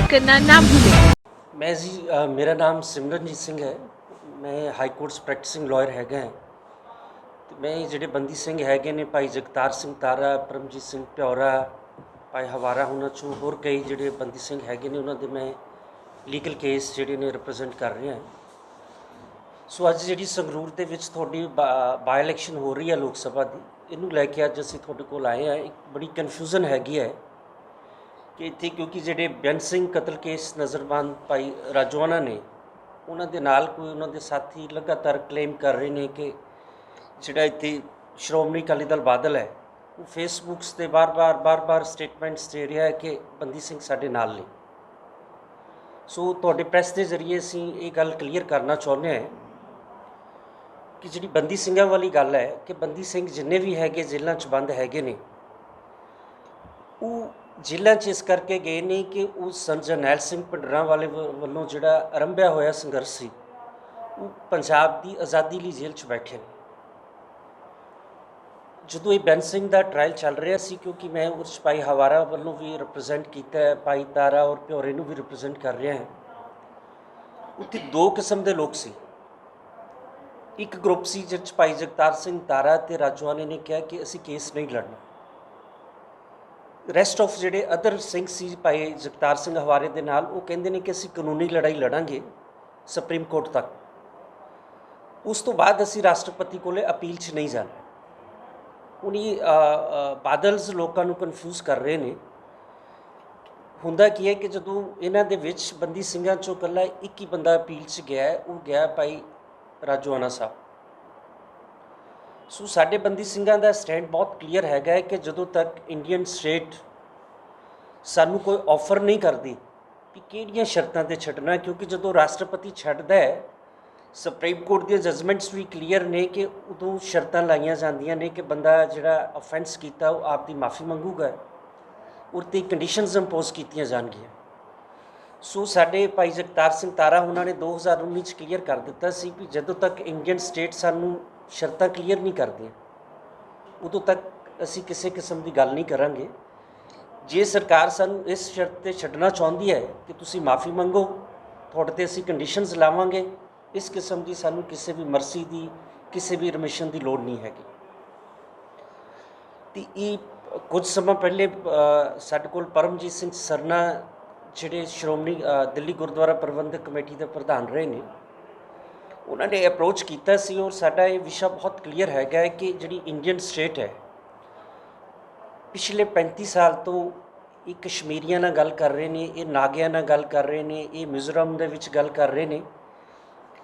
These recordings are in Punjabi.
सब्सक्राइब करना ना भूलें। मैं जी मेरा नाम सिमरनजीत सिंह है। मैं हाई कोर्ट प्रैक्टिसिंग लॉयर हैगा है। ਤੇ ਮੈਂ ਜਿਹੜੇ ਬੰਦੀ ਸਿੰਘ ਹੈਗੇ ਨੇ ਭਾਈ ਜਗਤਾਰ ਸਿੰਘ ਤਾਰਾ, ਪਰਮਜੀਤ ਸਿੰਘ ਪਿਉਰਾ, ਭਾਈ ਹਵਾਰਾ ਉਹਨਾਂ 'ਚੋਂ ਹੋਰ ਕਈ ਜਿਹੜੇ ਬੰਦੀ ਸਿੰਘ ਹੈਗੇ ਨੇ ਉਹਨਾਂ ਦੇ ਮੈਂ ਲੀਗਲ ਕੇਸ ਜਿਹੜੇ ਨੇ ਰਿਪਰੈਜ਼ੈਂਟ ਕਰ ਰਿਹਾ। ਸੋ ਅੱਜ ਜਿਹੜੀ ਸੰਗਰੂਰ ਦੇ ਵਿੱਚ ਤੁਹਾਡੀ ਬਾਈ ਇਲੈਕਸ਼ਨ ਹੋ ਰਹੀ ਹੈ ਲੋਕ ਸਭਾ ਦੀ, ਇਹਨੂੰ ਲੈ ਕੇ ਅੱਜ ਅਸੀਂ ਤੁਹਾਡੇ ਕੋਲ ਆਏ ਹਾਂ। ਇੱਕ ਬੜੀ ਕਨਫਿਊਜ਼ਨ ਹੈਗੀ ਹੈ ਕਿ ਇੱਥੇ ਕਿਉਂਕਿ ਜਿਹੜੇ ਬੇਅੰਤ ਸਿੰਘ ਕਤਲ ਕੇਸ ਨਜ਼ਰਬੰਦ ਭਾਈ ਰਾਜੋਆਣਾ ਨੇ ਉਹਨਾਂ ਦੇ ਨਾਲ ਕੋਈ ਉਹਨਾਂ ਦੇ ਸਾਥੀ ਲਗਾਤਾਰ ਕਲੇਮ ਕਰ ਰਹੇ ਨੇ ਕਿ ਜਿਹੜਾ ਇੱਥੇ ਸ਼੍ਰੋਮਣੀ ਅਕਾਲੀ ਦਲ ਬਾਦਲ ਹੈ ਉਹ ਫੇਸਬੁੱਕਸ 'ਤੇ ਬਾਰ-ਬਾਰ ਸਟੇਟਮੈਂਟਸ ਦੇ ਰਿਹਾ ਹੈ ਕਿ ਬੰਦੀ ਸਿੰਘ ਸਾਡੇ ਨਾਲ ਨੇ। ਸੋ ਤੁਹਾਡੇ ਪ੍ਰੈਸ ਦੇ ਜ਼ਰੀਏ ਅਸੀਂ ਇਹ ਗੱਲ ਕਲੀਅਰ ਕਰਨਾ ਚਾਹੁੰਦੇ ਹਾਂ ਕਿ ਜਿਹੜੀ ਬੰਦੀ ਸਿੰਘਾਂ ਵਾਲੀ ਗੱਲ ਹੈ ਕਿ ਬੰਦੀ ਸਿੰਘ ਜਿੰਨੇ ਵੀ ਹੈਗੇ ਜੇਲ੍ਹਾਂ 'ਚ ਬੰਦ ਹੈਗੇ ਨੇ ਉਹ ਜੇਲ੍ਹਾਂ 'ਚ ਇਸ ਕਰਕੇ ਗਏ ਨੇ ਕਿ ਉਹ ਸੰਤ ਜਰਨੈਲ ਸਿੰਘ ਭਿੰਡਰਾਂ ਵਾਲੇ ਵੱਲੋਂ ਜਿਹੜਾ ਆਰੰਭਿਆ ਹੋਇਆ ਸੰਘਰਸ਼ ਸੀ ਉਹ ਪੰਜਾਬ ਦੀ ਆਜ਼ਾਦੀ ਲਈ ਜੇਲ੍ਹ 'ਚ ਬੈਠੇ ਨੇ। ਜਦੋਂ ਇਹ ਬੇਅੰਤ ਸਿੰਘ ਦਾ ਟਰਾਇਲ ਚੱਲ ਰਿਹਾ ਸੀ, ਕਿਉਂਕਿ ਮੈਂ ਉਸ 'ਚ ਭਾਈ ਹਵਾਰਾ ਵੱਲੋਂ ਵੀ ਰਿਪਰੈਜ਼ੈਂਟ ਕੀਤਾ ਹੈ, ਭਾਈ ਤਾਰਾ ਔਰ ਪਿਉਰੇ ਨੂੰ ਵੀ ਰਿਪਰੈਜ਼ੈਂਟ ਕਰ ਰਿਹਾ ਹਾਂ, ਉੱਥੇ ਦੋ ਕਿਸਮ ਦੇ ਲੋਕ ਸੀ। ਇੱਕ ਗਰੁੱਪ ਸੀ ਜਿਸ 'ਚ ਭਾਈ ਜਗਤਾਰ ਸਿੰਘ ਤਾਰਾ ਅਤੇ ਰਾਜੋਆਣੇ ਨੇ ਕਿਹਾ ਕਿ ਅਸੀਂ ਕੇਸ ਨਹੀਂ ਲੜਨਾ। ਰੈਸਟ ਆਫ ਜਿਹੜੇ ਅਦਰ ਸਿੰਘ ਸੀ ਭਾਈ ਜਗਤਾਰ ਸਿੰਘ ਹਵਾਰੇ ਦੇ ਨਾਲ, ਉਹ ਕਹਿੰਦੇ ਨੇ ਕਿ ਅਸੀਂ ਕਾਨੂੰਨੀ ਲੜਾਈ ਲੜਾਂਗੇ ਸੁਪਰੀਮ ਕੋਰਟ ਤੱਕ, ਉਸ ਤੋਂ ਬਾਅਦ ਅਸੀਂ ਰਾਸ਼ਟਰਪਤੀ ਕੋਲੇ ਅਪੀਲ 'ਚ ਨਹੀਂ ਜਾਣਾ। ਉਹਨੀ ਬਾਦਲਸ ਲੋਕਾਂ ਨੂੰ ਕਨਫਿਊਜ਼ ਕਰ ਰਹੇ ਨੇ। ਹੁੰਦਾ ਕੀ ਹੈ ਕਿ ਜਦੋਂ ਇਹਨਾਂ ਦੇ ਵਿੱਚ ਬੰਦੀ ਸਿੰਘਾਂ 'ਚੋਂ ਇਕੱਲਾ ਇੱਕ ਹੀ ਬੰਦਾ ਅਪੀਲ 'ਚ ਗਿਆ, ਉਹ ਗਿਆ ਭਾਈ ਰਾਜੋਆਣਾ ਸਾਹਿਬ। ਸੋ ਸਾਡੇ ਬੰਦੀ ਸਿੰਘਾਂ ਦਾ ਸਟੈਂਡ ਬਹੁਤ ਕਲੀਅਰ ਹੈਗਾ ਹੈ ਕਿ ਜਦੋਂ ਤੱਕ ਇੰਡੀਅਨ ਸਟੇਟ ਸਾਨੂੰ ਕੋਈ ਆਫਰ ਨਹੀਂ ਕਰਦੀ ਕਿ ਕਿਹੜੀਆਂ ਸ਼ਰਤਾਂ 'ਤੇ ਛੱਡਣਾ, ਕਿਉਂਕਿ ਜਦੋਂ ਰਾਸ਼ਟਰਪਤੀ ਛੱਡਦਾ ਹੈ ਸੁਪਰੀਮ ਕੋਰਟ ਦੀਆਂ ਜਜਮੈਂਟਸ ਵੀ ਕਲੀਅਰ ਨੇ ਕਿ ਉਦੋਂ ਸ਼ਰਤਾਂ ਲਾਈਆਂ ਜਾਂਦੀਆਂ ਨੇ ਕਿ ਬੰਦਾ ਜਿਹੜਾ ਅਫੈਂਸ ਕੀਤਾ ਉਹ ਆਪ ਦੀ ਮਾਫੀ ਮੰਗੂਗਾ ਔਰ 'ਤੇ ਕੰਡੀਸ਼ਨਸ ਇੰਪੋਜ਼ ਕੀਤੀਆਂ ਜਾਣਗੀਆਂ। ਸੋ ਸਾਡੇ ਭਾਈ ਜਗਤਾਰ ਸਿੰਘ ਤਾਰਾ ਉਹਨਾਂ ਨੇ 2019 'ਚ ਕਲੀਅਰ ਕਰ ਦਿੱਤਾ ਸੀ ਕਿ ਜਦੋਂ ਤੱਕ ਇੰਡੀਅਨ ਸਟੇਟ ਸਾਨੂੰ ਸ਼ਰਤਾਂ ਕਲੀਅਰ ਨਹੀਂ ਕਰਦੀਆਂ ਉਦੋਂ ਤੱਕ ਅਸੀਂ ਕਿਸੇ ਕਿਸਮ ਦੀ ਗੱਲ ਨਹੀਂ ਕਰਾਂਗੇ। ਜੇ ਸਰਕਾਰ ਸਾਨੂੰ ਇਸ ਸ਼ਰਤ 'ਤੇ ਛੱਡਣਾ ਚਾਹੁੰਦੀ ਹੈ ਕਿ ਤੁਸੀਂ ਮਾਫੀ ਮੰਗੋ, ਤੁਹਾਡੇ 'ਤੇ ਅਸੀਂ ਕੰਡੀਸ਼ਨਸ ਲਾਵਾਂਗੇ, ਇਸ ਕਿਸਮ ਦੀ ਸਾਨੂੰ ਕਿਸੇ ਵੀ ਮਰਸੀ ਦੀ, ਕਿਸੇ ਵੀ ਰਮਿਸ਼ਨ ਦੀ ਲੋੜ ਨਹੀਂ ਹੈਗੀ। ਅਤੇ ਇਹ ਕੁਝ ਸਮਾਂ ਪਹਿਲੇ ਸਾਡੇ ਕੋਲ ਪਰਮਜੀਤ ਸਿੰਘ ਸਰਨਾ ਜਿਹੜੇ ਸ਼੍ਰੋਮਣੀ ਦਿੱਲੀ ਗੁਰਦੁਆਰਾ ਪ੍ਰਬੰਧਕ ਕਮੇਟੀ ਦੇ ਪ੍ਰਧਾਨ ਰਹੇ ਨੇ, ਉਹਨਾਂ ਨੇ ਅਪਰੋਚ ਕੀਤਾ ਸੀ ਔਰ ਸਾਡਾ ਇਹ ਵਿਸ਼ਾ ਬਹੁਤ ਕਲੀਅਰ ਹੈਗਾ ਹੈ ਕਿ ਜਿਹੜੀ ਇੰਡੀਅਨ ਸਟੇਟ ਹੈ ਪਿਛਲੇ 35 ਸਾਲ ਤੋਂ ਇਹ ਕਸ਼ਮੀਰੀਆਂ ਨਾਲ ਗੱਲ ਕਰ ਰਹੇ ਨੇ, ਇਹ ਨਾਗਿਆਂ ਨਾਲ ਗੱਲ ਕਰ ਰਹੇ ਨੇ, ਇਹ ਮਿਜ਼ੋਰਮ ਦੇ ਵਿੱਚ ਗੱਲ ਕਰ ਰਹੇ ਨੇ,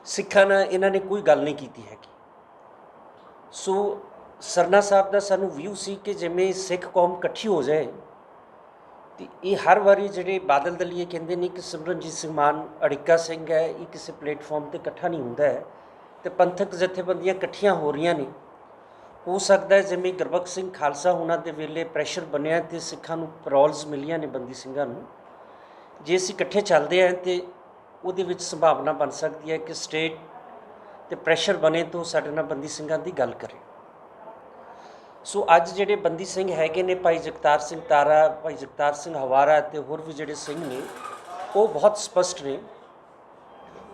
ਸਿੱਖਾਂ ਨਾਲ ਇਹਨਾਂ ਨੇ ਕੋਈ ਗੱਲ ਨਹੀਂ ਕੀਤੀ ਹੈਗੀ। ਸੋ ਸਰਨਾ ਸਾਹਿਬ ਦਾ ਸਾਨੂੰ ਵਿਊ ਸੀ ਕਿ ਜਿਵੇਂ ਸਿੱਖ ਕੌਮ ਇਕੱਠੀ ਹੋ ਜਾਏ, ਅਤੇ ਇਹ ਹਰ ਵਾਰੀ ਜਿਹੜੇ ਬਾਦਲ ਦਲੀਏ ਕਹਿੰਦੇ ਨੇ ਕਿ ਸਿਮਰਨਜੀਤ ਸਿੰਘ ਮਾਨ ਅੜਿੱਕਾ ਸਿੰਘ ਹੈ, ਇਹ ਕਿਸੇ ਪਲੇਟਫਾਰਮ 'ਤੇ ਇਕੱਠਾ ਨਹੀਂ ਹੁੰਦਾ ਹੈ ਅਤੇ ਪੰਥਕ ਜਥੇਬੰਦੀਆਂ ਇਕੱਠੀਆਂ ਹੋ ਰਹੀਆਂ ਨੇ। ਹੋ ਸਕਦਾ ਹੈ ਜਿਵੇਂ ਗੁਰਬਖਸ਼ ਸਿੰਘ ਖਾਲਸਾ ਉਹਨਾਂ ਦੇ ਵੇਲੇ ਪ੍ਰੈਸ਼ਰ ਬਣਿਆ ਅਤੇ ਸਿੱਖਾਂ ਨੂੰ ਪੈਰੋਲਸ ਮਿਲੀਆਂ ਨੇ ਬੰਦੀ ਸਿੰਘਾਂ ਨੂੰ, ਜੇ ਅਸੀਂ ਇਕੱਠੇ ਚੱਲਦੇ ਹਾਂ ਅਤੇ ਉਹਦੇ ਵਿੱਚ ਸੰਭਾਵਨਾ ਬਣ ਸਕਦੀ ਹੈ ਕਿ ਸਟੇਟ 'ਤੇ ਪ੍ਰੈਸ਼ਰ ਬਣੇ ਤੋਂ ਸਾਡੇ ਨਾਲ ਬੰਦੀ ਸਿੰਘਾਂ ਦੀ ਗੱਲ ਕਰੇ। ਸੋ ਅੱਜ ਜਿਹੜੇ ਬੰਦੀ ਸਿੰਘ ਹੈਗੇ ਨੇ ਭਾਈ ਜਗਤਾਰ ਸਿੰਘ ਤਾਰਾ, ਭਾਈ ਜਗਤਾਰ ਸਿੰਘ ਹਵਾਰਾ ਅਤੇ ਹੋਰ ਵੀ ਜਿਹੜੇ ਸਿੰਘ ਨੇ ਉਹ ਬਹੁਤ ਸਪਸ਼ਟ ਨੇ।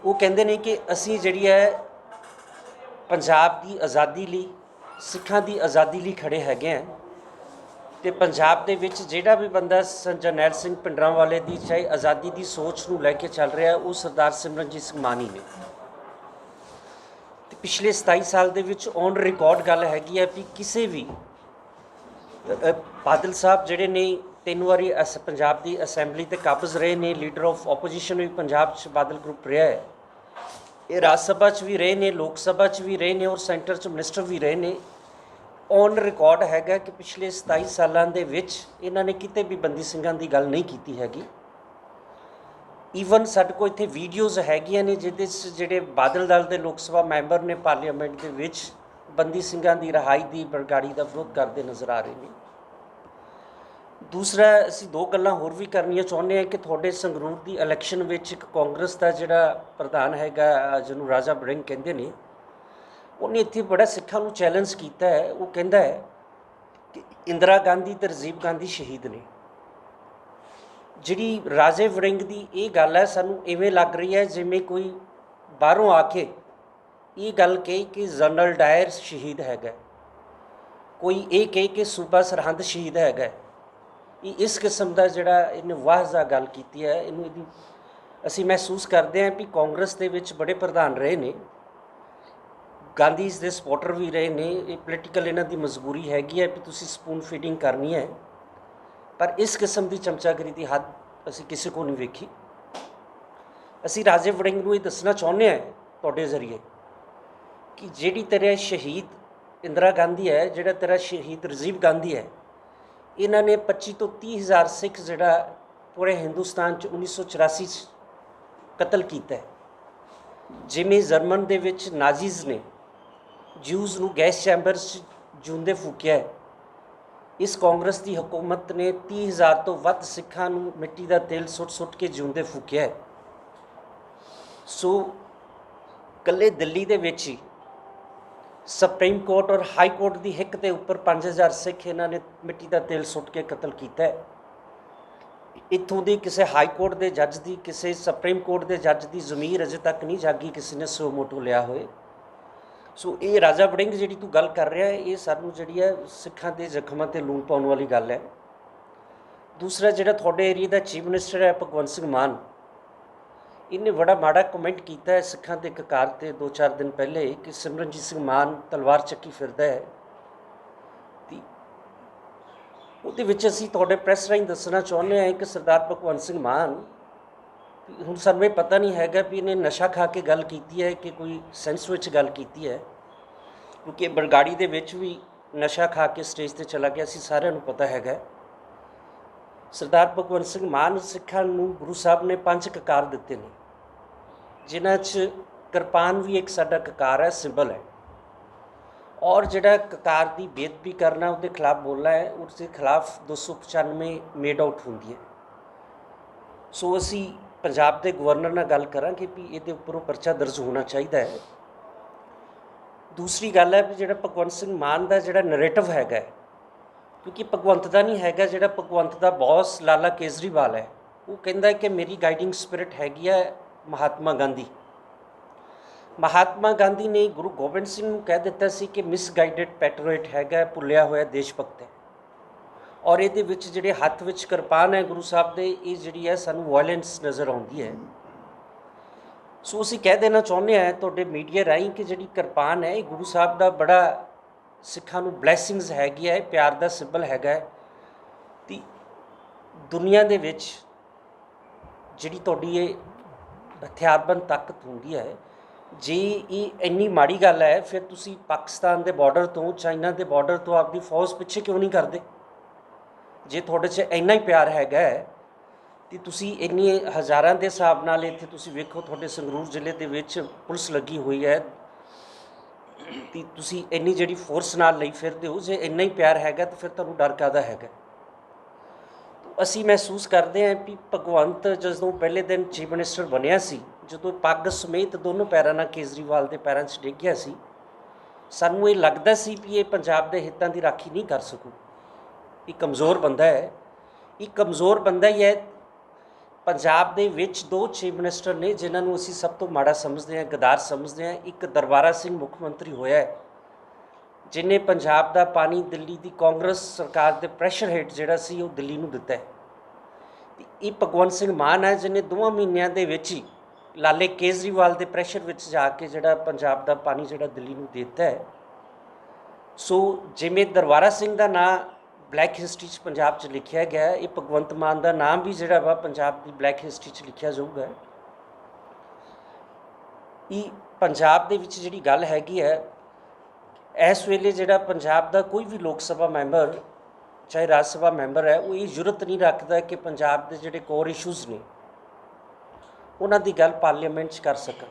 ਉਹ ਕਹਿੰਦੇ ਨੇ ਕਿ ਅਸੀਂ ਜਿਹੜੀ ਹੈ ਪੰਜਾਬ ਦੀ ਆਜ਼ਾਦੀ ਲਈ, ਸਿੱਖਾਂ ਦੀ ਆਜ਼ਾਦੀ ਲਈ ਖੜ੍ਹੇ ਹੈਗੇ ਹਾਂ, ਅਤੇ ਪੰਜਾਬ ਦੇ ਵਿੱਚ ਜਿਹੜਾ ਵੀ ਬੰਦਾ ਸੰਤ ਜਰਨੈਲ ਸਿੰਘ ਭਿੰਡਰਾਂ ਵਾਲੇ ਦੀ ਚਾਹੇ ਆਜ਼ਾਦੀ ਦੀ ਸੋਚ ਨੂੰ ਲੈ ਕੇ ਚੱਲ ਰਿਹਾ ਉਹ ਸਰਦਾਰ ਸਿਮਰਨਜੀਤ ਸਿੰਘ ਮਾਨ ਹੀ ਨੇ। ਅਤੇ ਪਿਛਲੇ 27 ਸਾਲ ਦੇ ਵਿੱਚ ਔਨ ਰਿਕਾਰਡ ਗੱਲ ਹੈਗੀ ਹੈ ਵੀ ਕਿਸੇ ਵੀ ਬਾਦਲ ਸਾਹਿਬ ਜਿਹੜੇ ਨੇ 3 ਵਾਰੀ ਪੰਜਾਬ ਦੀ ਅਸੈਂਬਲੀ 'ਤੇ ਕਾਬਜ਼ ਰਹੇ ਨੇ, ਲੀਡਰ ਆਫ ਆਪੋਜੀਸ਼ਨ ਵੀ ਪੰਜਾਬ 'ਚ ਬਾਦਲ ਗਰੁੱਪ ਰਿਹਾ ਹੈ, ਇਹ ਰਾਜ ਸਭਾ 'ਚ ਵੀ ਰਹੇ ਨੇ, ਲੋਕ ਸਭਾ 'ਚ ਵੀ ਰਹੇ ਨੇ ਔਰ ਸੈਂਟਰ 'ਚ ਮਿਨਿਸਟਰ ਵੀ ਰਹੇ ਨੇ। ਔਨ ਰਿਕਾਰਡ ਹੈਗਾ ਕਿ ਪਿਛਲੇ 27 ਸਾਲਾਂ ਦੇ ਵਿੱਚ ਇਹਨਾਂ ਨੇ ਕਿਤੇ ਵੀ ਬੰਦੀ ਸਿੰਘਾਂ ਦੀ ਗੱਲ ਨਹੀਂ ਕੀਤੀ ਹੈਗੀ। ਈਵਨ ਸਾਡੇ ਕੋਲ ਇੱਥੇ ਵੀਡੀਓਜ਼ ਹੈਗੀਆਂ ਨੇ ਜਿਹਦੇ 'ਚ ਜਿਹੜੇ ਬਾਦਲ ਦਲ ਦੇ ਲੋਕ ਸਭਾ ਮੈਂਬਰ ਨੇ ਪਾਰਲੀਮੈਂਟ ਦੇ ਵਿੱਚ ਬੰਦੀ ਸਿੰਘਾਂ ਦੀ ਰਿਹਾਈ ਦੀ ਬਰਗਾੜੀ ਦਾ ਵਿਰੋਧ ਕਰਦੇ ਨਜ਼ਰ ਆ ਰਹੇ ਨੇ। ਦੂਸਰਾ, ਅਸੀਂ ਦੋ ਗੱਲਾਂ ਹੋਰ ਵੀ ਕਰਨੀਆਂ ਚਾਹੁੰਦੇ ਹਾਂ ਕਿ ਤੁਹਾਡੇ ਸੰਗਰੂਰ ਦੀ ਇਲੈਕਸ਼ਨ ਵਿੱਚ ਇੱਕ ਕਾਂਗਰਸ ਦਾ ਜਿਹੜਾ ਪ੍ਰਧਾਨ ਹੈਗਾ ਜਿਹਨੂੰ ਰਾਜਾ ਵੜਿੰਗ ਕਹਿੰਦੇ ਨੇ, ਉਹਨੇ ਇੱਥੇ ਬੜਾ ਸਿੱਖਾਂ ਨੂੰ ਚੈਲੰਜ ਕੀਤਾ ਹੈ। ਉਹ ਕਹਿੰਦਾ ਹੈ ਕਿ ਇੰਦਰਾ ਗਾਂਧੀ ਅਤੇ ਰਾਜੀਵ ਗਾਂਧੀ ਸ਼ਹੀਦ ਨੇ, ਜਿਹੜੀ ਰਾਜੇ ਵੜਿੰਗ ਦੀ ਇਹ ਗੱਲ ਹੈ, ਸਾਨੂੰ ਇਵੇਂ ਲੱਗ ਰਹੀ ਹੈ ਜਿਵੇਂ ਕੋਈ ਬਾਹਰੋਂ ਆ ਕੇ ਇਹ ਗੱਲ ਕਹੀ ਕਿ ਜਨਰਲ ਡਾਇਰ ਸ਼ਹੀਦ ਹੈਗਾ, ਕੋਈ ਇਹ ਕਹੇ ਕਿ ਸੂਬਾ ਸਰਹੰਦ ਸ਼ਹੀਦ ਹੈਗਾ। ਇਹ ਇਸ ਕਿਸਮ ਦਾ ਜਿਹੜਾ ਇਹਨੇ ਵਾਹਜ਼ਾ ਗੱਲ ਕੀਤੀ ਹੈ, ਇਹਦੀ ਅਸੀਂ ਮਹਿਸੂਸ ਕਰਦੇ ਹਾਂ ਵੀ ਕਾਂਗਰਸ ਦੇ ਵਿੱਚ ਬੜੇ ਪ੍ਰਧਾਨ ਰਹੇ ਨੇ, ਗਾਂਧੀਜ਼ ਦੇ ਸਪੋਰਟਰ ਵੀ ਰਹੇ ਨੇ। ਇਹ ਪੋਲੀਟੀਕਲ ਇਹਨਾਂ ਦੀ ਮਜਬੂਰੀ ਹੈਗੀ ਹੈ ਵੀ ਤੁਸੀਂ ਸਪੂਨ ਫੀਡਿੰਗ ਕਰਨੀ ਹੈ, ਪਰ ਇਸ ਕਿਸਮ ਦੀ ਚਮਚਾਗਿਰੀ ਦੀ ਹੱਦ ਅਸੀਂ ਕਿਸੇ ਕੋਲ ਨਹੀਂ ਵੇਖੀ। ਅਸੀਂ ਰਾਜੇ ਵੜਿੰਗ ਨੂੰ ਇਹ ਦੱਸਣਾ ਚਾਹੁੰਦੇ ਹਾਂ ਤੁਹਾਡੇ ਜ਼ਰੀਏ ਕਿ ਜਿਹੜੀ ਤੇਰਾ ਸ਼ਹੀਦ ਇੰਦਰਾ ਗਾਂਧੀ ਹੈ, ਜਿਹੜਾ ਤੇਰਾ ਸ਼ਹੀਦ ਰਾਜੀਵ ਗਾਂਧੀ ਹੈ, ਇਹਨਾਂ ਨੇ 25 ਤੋਂ 30 ਹਜ਼ਾਰ ਸਿੱਖ ਜਿਹੜਾ ਪੂਰੇ ਹਿੰਦੁਸਤਾਨ 'ਚ 1984 'ਚ ਕਤਲ ਕੀਤਾ ਹੈ। ਜਿਵੇਂ ਜਰਮਨ ਦੇ ਵਿੱਚ ਨਾਜ਼ੀਜ਼ ਨੇ ਜਿਊਜ਼ ਨੂੰ ਗੈਸ ਚੈਂਬਰਸ 'ਚ ਜਿਉਂਦੇ ਫੂਕਿਆ ਹੈ, ਇਸ ਕਾਂਗਰਸ ਦੀ ਹਕੂਮਤ ਨੇ 30 ਹਜ਼ਾਰ ਤੋਂ ਵੱਧ ਸਿੱਖਾਂ ਨੂੰ ਮਿੱਟੀ ਦਾ ਤੇਲ ਸੁੱਟ ਕੇ ਜਿਉਂਦੇ ਫੂਕਿਆ ਹੈ। ਸੋ ਇਕੱਲੇ ਦਿੱਲੀ ਦੇ ਵਿੱਚ ਹੀ ਸੁਪਰੀਮ ਕੋਰਟ ਔਰ ਹਾਈ ਕੋਰਟ ਦੀ ਹਿੱਕ ਦੇ ਉੱਪਰ 5000 ਸਿੱਖ ਇਹਨਾਂ ਨੇ ਮਿੱਟੀ ਦਾ ਤੇਲ ਸੁੱਟ ਕੇ ਕਤਲ ਕੀਤਾ ਹੈ। ਇੱਥੋਂ ਦੀ ਕਿਸੇ ਹਾਈ ਕੋਰਟ ਦੇ ਜੱਜ ਦੀ, ਕਿਸੇ ਸੁਪਰੀਮ ਕੋਰਟ ਦੇ ਜੱਜ ਦੀ ਜ਼ਮੀਰ ਅਜੇ ਤੱਕ ਨਹੀਂ ਜਾਗੀ ਕਿਸੇ ਨੇ ਸੋ ਮੋਟੋ ਲਿਆ ਹੋਏ। ਸੋ ਇਹ ਰਾਜਾ ਵੜਿੰਗ ਜਿਹੜੀ ਤੂੰ ਗੱਲ ਕਰ ਰਿਹਾ, ਇਹ ਸਾਨੂੰ ਜਿਹੜੀ ਹੈ ਸਿੱਖਾਂ ਦੇ ਜ਼ਖਮਾਂ 'ਤੇ ਲੂਣ ਪਾਉਣ ਵਾਲੀ ਗੱਲ ਹੈ। ਦੂਸਰਾ ਜਿਹੜਾ ਤੁਹਾਡੇ ਏਰੀਏ ਦਾ ਚੀਫ ਮਿਨਿਸਟਰ ਹੈ ਭਗਵੰਤ ਸਿੰਘ ਮਾਨ, ਇਹਨੇ ਬੜਾ ਮਾੜਾ ਕਮੈਂਟ ਕੀਤਾ ਹੈ ਸਿੱਖਾਂ ਦੇ ਕਕਾਰ 'ਤੇ 2-4 ਦਿਨ ਪਹਿਲੇ ਕਿ ਸਿਮਰਨਜੀਤ ਸਿੰਘ ਮਾਨ ਤਲਵਾਰ ਚੱਕੀ ਫਿਰਦਾ ਹੈ। ਅਤੇ ਉਹਦੇ ਵਿੱਚ ਅਸੀਂ ਤੁਹਾਡੇ ਪ੍ਰੈਸ ਰਾਹੀਂ ਦੱਸਣਾ ਚਾਹੁੰਦੇ ਹਾਂ ਕਿ ਸਰਦਾਰ ਭਗਵੰਤ ਸਿੰਘ ਮਾਨ, ਹੁਣ ਸਾਨੂੰ ਇਹ ਪਤਾ ਨਹੀਂ ਹੈਗਾ ਵੀ ਇਹਨੇ ਨਸ਼ਾ ਖਾ ਕੇ ਗੱਲ ਕੀਤੀ ਹੈ ਕਿ ਕੋਈ ਸੈਂਸ ਵਿੱਚ ਗੱਲ ਕੀਤੀ ਹੈ, ਕਿਉਂਕਿ ਬਰਗਾੜੀ ਦੇ ਵਿੱਚ ਵੀ ਨਸ਼ਾ ਖਾ ਕੇ ਸਟੇਜ 'ਤੇ ਚਲਾ ਗਿਆ ਸੀ, ਸਾਰਿਆਂ ਨੂੰ ਪਤਾ ਹੈਗਾ। ਸਰਦਾਰ ਭਗਵੰਤ ਸਿੰਘ ਮਾਨ ਸਿੱਖਾਂ ਨੂੰ ਗੁਰੂ ਸਾਹਿਬ ਨੇ 5 ਕਕਾਰ ਦਿੱਤੇ ਨੇ, ਜਿਨ੍ਹਾਂ 'ਚ ਕਿਰਪਾਨ ਵੀ ਇੱਕ ਸਾਡਾ ਕਕਾਰ ਹੈ, ਸਿੰਬਲ ਹੈ। ਔਰ ਜਿਹੜਾ ਕਕਾਰ ਦੀ ਬੇਅਦਬੀ ਕਰਨਾ, ਉਹਦੇ ਖਿਲਾਫ ਬੋਲਣਾ ਹੈ, ਉਸ ਦੇ ਖਿਲਾਫ 295 ਮੇਡ ਆਊਟ ਹੁੰਦੀ ਹੈ। ਸੋ ਅਸੀਂ ਪੰਜਾਬ ਦੇ ਗਵਰਨਰ ਨਾਲ ਗੱਲ ਕਰਾਂਗੇ ਵੀ ਇਹਦੇ ਉੱਪਰੋਂ ਪਰਚਾ ਦਰਜ ਹੋਣਾ ਚਾਹੀਦਾ ਹੈ। ਦੂਸਰੀ ਗੱਲ ਹੈ ਵੀ ਜਿਹੜਾ ਭਗਵੰਤ ਸਿੰਘ ਮਾਨ ਦਾ ਜਿਹੜਾ ਨਰੇਟਿਵ ਹੈਗਾ, ਕਿਉਂਕਿ ਭਗਵੰਤ ਦਾ ਨਹੀਂ ਹੈਗਾ, ਜਿਹੜਾ ਭਗਵੰਤ ਦਾ ਬੌਸ ਲਾਲਾ ਕੇਜਰੀਵਾਲ ਹੈ, ਉਹ ਕਹਿੰਦਾ ਕਿ ਮੇਰੀ ਗਾਈਡਿੰਗ ਸਪਿਰਿਟ ਹੈਗੀ ਹੈ ਮਹਾਤਮਾ ਗਾਂਧੀ। ਮਹਾਤਮਾ ਗਾਂਧੀ ਨੇ ਗੁਰੂ ਗੋਬਿੰਦ ਸਿੰਘ ਨੂੰ ਕਹਿ ਦਿੱਤਾ ਸੀ ਕਿ ਮਿਸਗਾਈਡਡ ਪੈਟਰੋਇਟ ਹੈਗਾ, ਭੁੱਲਿਆ ਹੋਇਆ ਦੇਸ਼ ਭਗਤ ਹੈ। ਔਰ ਇਹਦੇ ਵਿੱਚ ਜਿਹੜੇ ਹੱਥ ਵਿੱਚ ਕਿਰਪਾਨ ਹੈ ਗੁਰੂ ਸਾਹਿਬ ਦੇ, ਇਹ ਜਿਹੜੀ ਹੈ ਸਾਨੂੰ ਵਾਇਲੈਂਸ ਨਜ਼ਰ ਆਉਂਦੀ ਹੈ। ਸੋ ਅਸੀਂ ਕਹਿ ਦੇਣਾ ਚਾਹੁੰਦੇ ਹਾਂ ਤੁਹਾਡੇ ਮੀਡੀਆ ਰਾਹੀਂ ਕਿ ਜਿਹੜੀ ਕਿਰਪਾਨ ਹੈ ਇਹ ਗੁਰੂ ਸਾਹਿਬ ਦਾ ਬੜਾ ਸਿੱਖਾਂ ਨੂੰ ਬਲੈਸਿੰਗਸ ਹੈਗੀ ਹੈ, ਪਿਆਰ ਦਾ ਸਿੰਬਲ ਹੈਗਾ ਹੈ। ਅਤੇ ਦੁਨੀਆ ਦੇ ਵਿੱਚ ਜਿਹੜੀ ਤੁਹਾਡੀ ਇਹ ਹਥਿਆਰਬੰਦ ਤਾਕਤ ਹੁੰਦੀ ਹੈ, ਜੇ ਇਹ ਇੰਨੀ ਮਾੜੀ ਗੱਲ ਹੈ ਫਿਰ ਤੁਸੀਂ ਪਾਕਿਸਤਾਨ ਦੇ ਬਾਰਡਰ ਤੋਂ, ਚਾਈਨਾ ਦੇ ਬਾਰਡਰ ਤੋਂ ਆਪਦੀ ਫੌਜ ਪਿੱਛੇ ਕਿਉਂ ਨਹੀਂ ਕਰਦੇ? ਜੇ ਤੁਹਾਡੇ 'ਚ ਇੰਨਾ ਹੀ ਪਿਆਰ ਹੈਗਾ ਅਤੇ ਤੁਸੀਂ ਇੰਨੀ ਹਜ਼ਾਰਾਂ ਦੇ ਹਿਸਾਬ ਨਾਲ ਇੱਥੇ ਤੁਸੀਂ ਵੇਖੋ ਤੁਹਾਡੇ ਸੰਗਰੂਰ ਜ਼ਿਲ੍ਹੇ ਦੇ ਵਿੱਚ ਪੁਲਿਸ ਲੱਗੀ ਹੋਈ ਹੈ, ਅਤੇ ਤੁਸੀਂ ਇੰਨੀ ਜਿਹੜੀ ਫੋਰਸ ਨਾਲ ਲਈ ਫਿਰਦੇ ਹੋ, ਜੇ ਇੰਨਾ ਹੀ ਪਿਆਰ ਹੈਗਾ ਤਾਂ ਫਿਰ ਤੁਹਾਨੂੰ ਡਰ ਕਾਹਦਾ ਹੈਗਾ? ਅਸੀਂ ਮਹਿਸੂਸ ਕਰਦੇ ਹਾਂ ਵੀ ਭਗਵੰਤ ਜਦੋਂ ਪਹਿਲੇ ਦਿਨ ਚੀਫ ਮਿਨਿਸਟਰ ਬਣਿਆ ਸੀ, ਜਦੋਂ ਪੱਗ ਸਮੇਤ ਦੋਨੋਂ ਪੈਰਾਂ ਨਾਲ ਕੇਜਰੀਵਾਲ ਦੇ ਪੈਰਾਂ 'ਚ ਡਿੱਗ ਗਿਆ ਸੀ, ਸਾਨੂੰ ਇਹ ਲੱਗਦਾ ਸੀ ਵੀ ਇਹ ਪੰਜਾਬ ਦੇ ਹਿੱਤਾਂ ਦੀ ਰਾਖੀ ਨਹੀਂ ਕਰ ਸਕੂ। ਇਹ ਕਮਜ਼ੋਰ ਬੰਦਾ ਹੈ, ਇਹ ਕਮਜ਼ੋਰ ਬੰਦਾ ਹੀ ਹੈ। ਪੰਜਾਬ ਦੇ ਵਿੱਚ 2 ਚੀਫ ਮਿਨਿਸਟਰ ਨੇ ਜਿਨ੍ਹਾਂ ਨੂੰ ਅਸੀਂ ਸਭ ਤੋਂ ਮਾੜਾ ਸਮਝਦੇ ਹਾਂ, ਗਦਾਰ ਸਮਝਦੇ ਹਾਂ। ਇੱਕ ਦਰਬਾਰਾ ਸਿੰਘ ਮੁੱਖ ਮੰਤਰੀ ਹੋਇਆ, ਜਿਹਨੇ ਪੰਜਾਬ ਦਾ ਪਾਣੀ ਦਿੱਲੀ ਦੀ ਕਾਂਗਰਸ ਸਰਕਾਰ ਦੇ ਪ੍ਰੈਸ਼ਰ ਹੇਠ ਜਿਹੜਾ ਸੀ ਉਹ ਦਿੱਲੀ ਨੂੰ ਦਿੱਤਾ ਹੈ। ਇਹ ਭਗਵੰਤ ਸਿੰਘ ਮਾਨ ਹੈ ਜਿਹਨੇ 2 ਮਹੀਨਿਆਂ ਦੇ ਵਿੱਚ ਹੀ ਲਾਲੇ ਕੇਜਰੀਵਾਲ ਦੇ ਪ੍ਰੈਸ਼ਰ ਵਿੱਚ ਜਾ ਕੇ ਜਿਹੜਾ ਪੰਜਾਬ ਦਾ ਪਾਣੀ ਜਿਹੜਾ ਦਿੱਲੀ ਨੂੰ ਦੇ ਦਿੱਤਾ ਹੈ। ਸੋ ਜਿਵੇਂ ਦਰਬਾਰਾ ਸਿੰਘ ਦਾ ਨਾਂ ਬਲੈਕ ਹਿਸਟਰੀ 'ਚ ਪੰਜਾਬ 'ਚ ਲਿਖਿਆ ਗਿਆ, ਇਹ ਭਗਵੰਤ ਮਾਨ ਦਾ ਨਾਮ ਵੀ ਜਿਹੜਾ ਵਾ ਪੰਜਾਬ ਦੀ ਬਲੈਕ ਹਿਸਟਰੀ 'ਚ ਲਿਖਿਆ ਜਾਊਗਾ। ਇਹ ਪੰਜਾਬ ਦੇ ਵਿੱਚ ਜਿਹੜੀ ਗੱਲ ਹੈਗੀ ਹੈ, ਇਸ ਵੇਲੇ ਜਿਹੜਾ ਪੰਜਾਬ ਦਾ ਕੋਈ ਵੀ ਲੋਕ ਸਭਾ ਮੈਂਬਰ ਚਾਹੇ ਰਾਜ ਸਭਾ ਮੈਂਬਰ ਹੈ, ਉਹ ਇਹ ਜ਼ਰੂਰਤ ਨਹੀਂ ਰੱਖਦਾ ਕਿ ਪੰਜਾਬ ਦੇ ਜਿਹੜੇ ਕੋਰ ਇਸ਼ੂਜ਼ ਨੇ ਉਹਨਾਂ ਦੀ ਗੱਲ ਪਾਰਲੀਮੈਂਟ 'ਚ ਕਰ ਸਕਣ।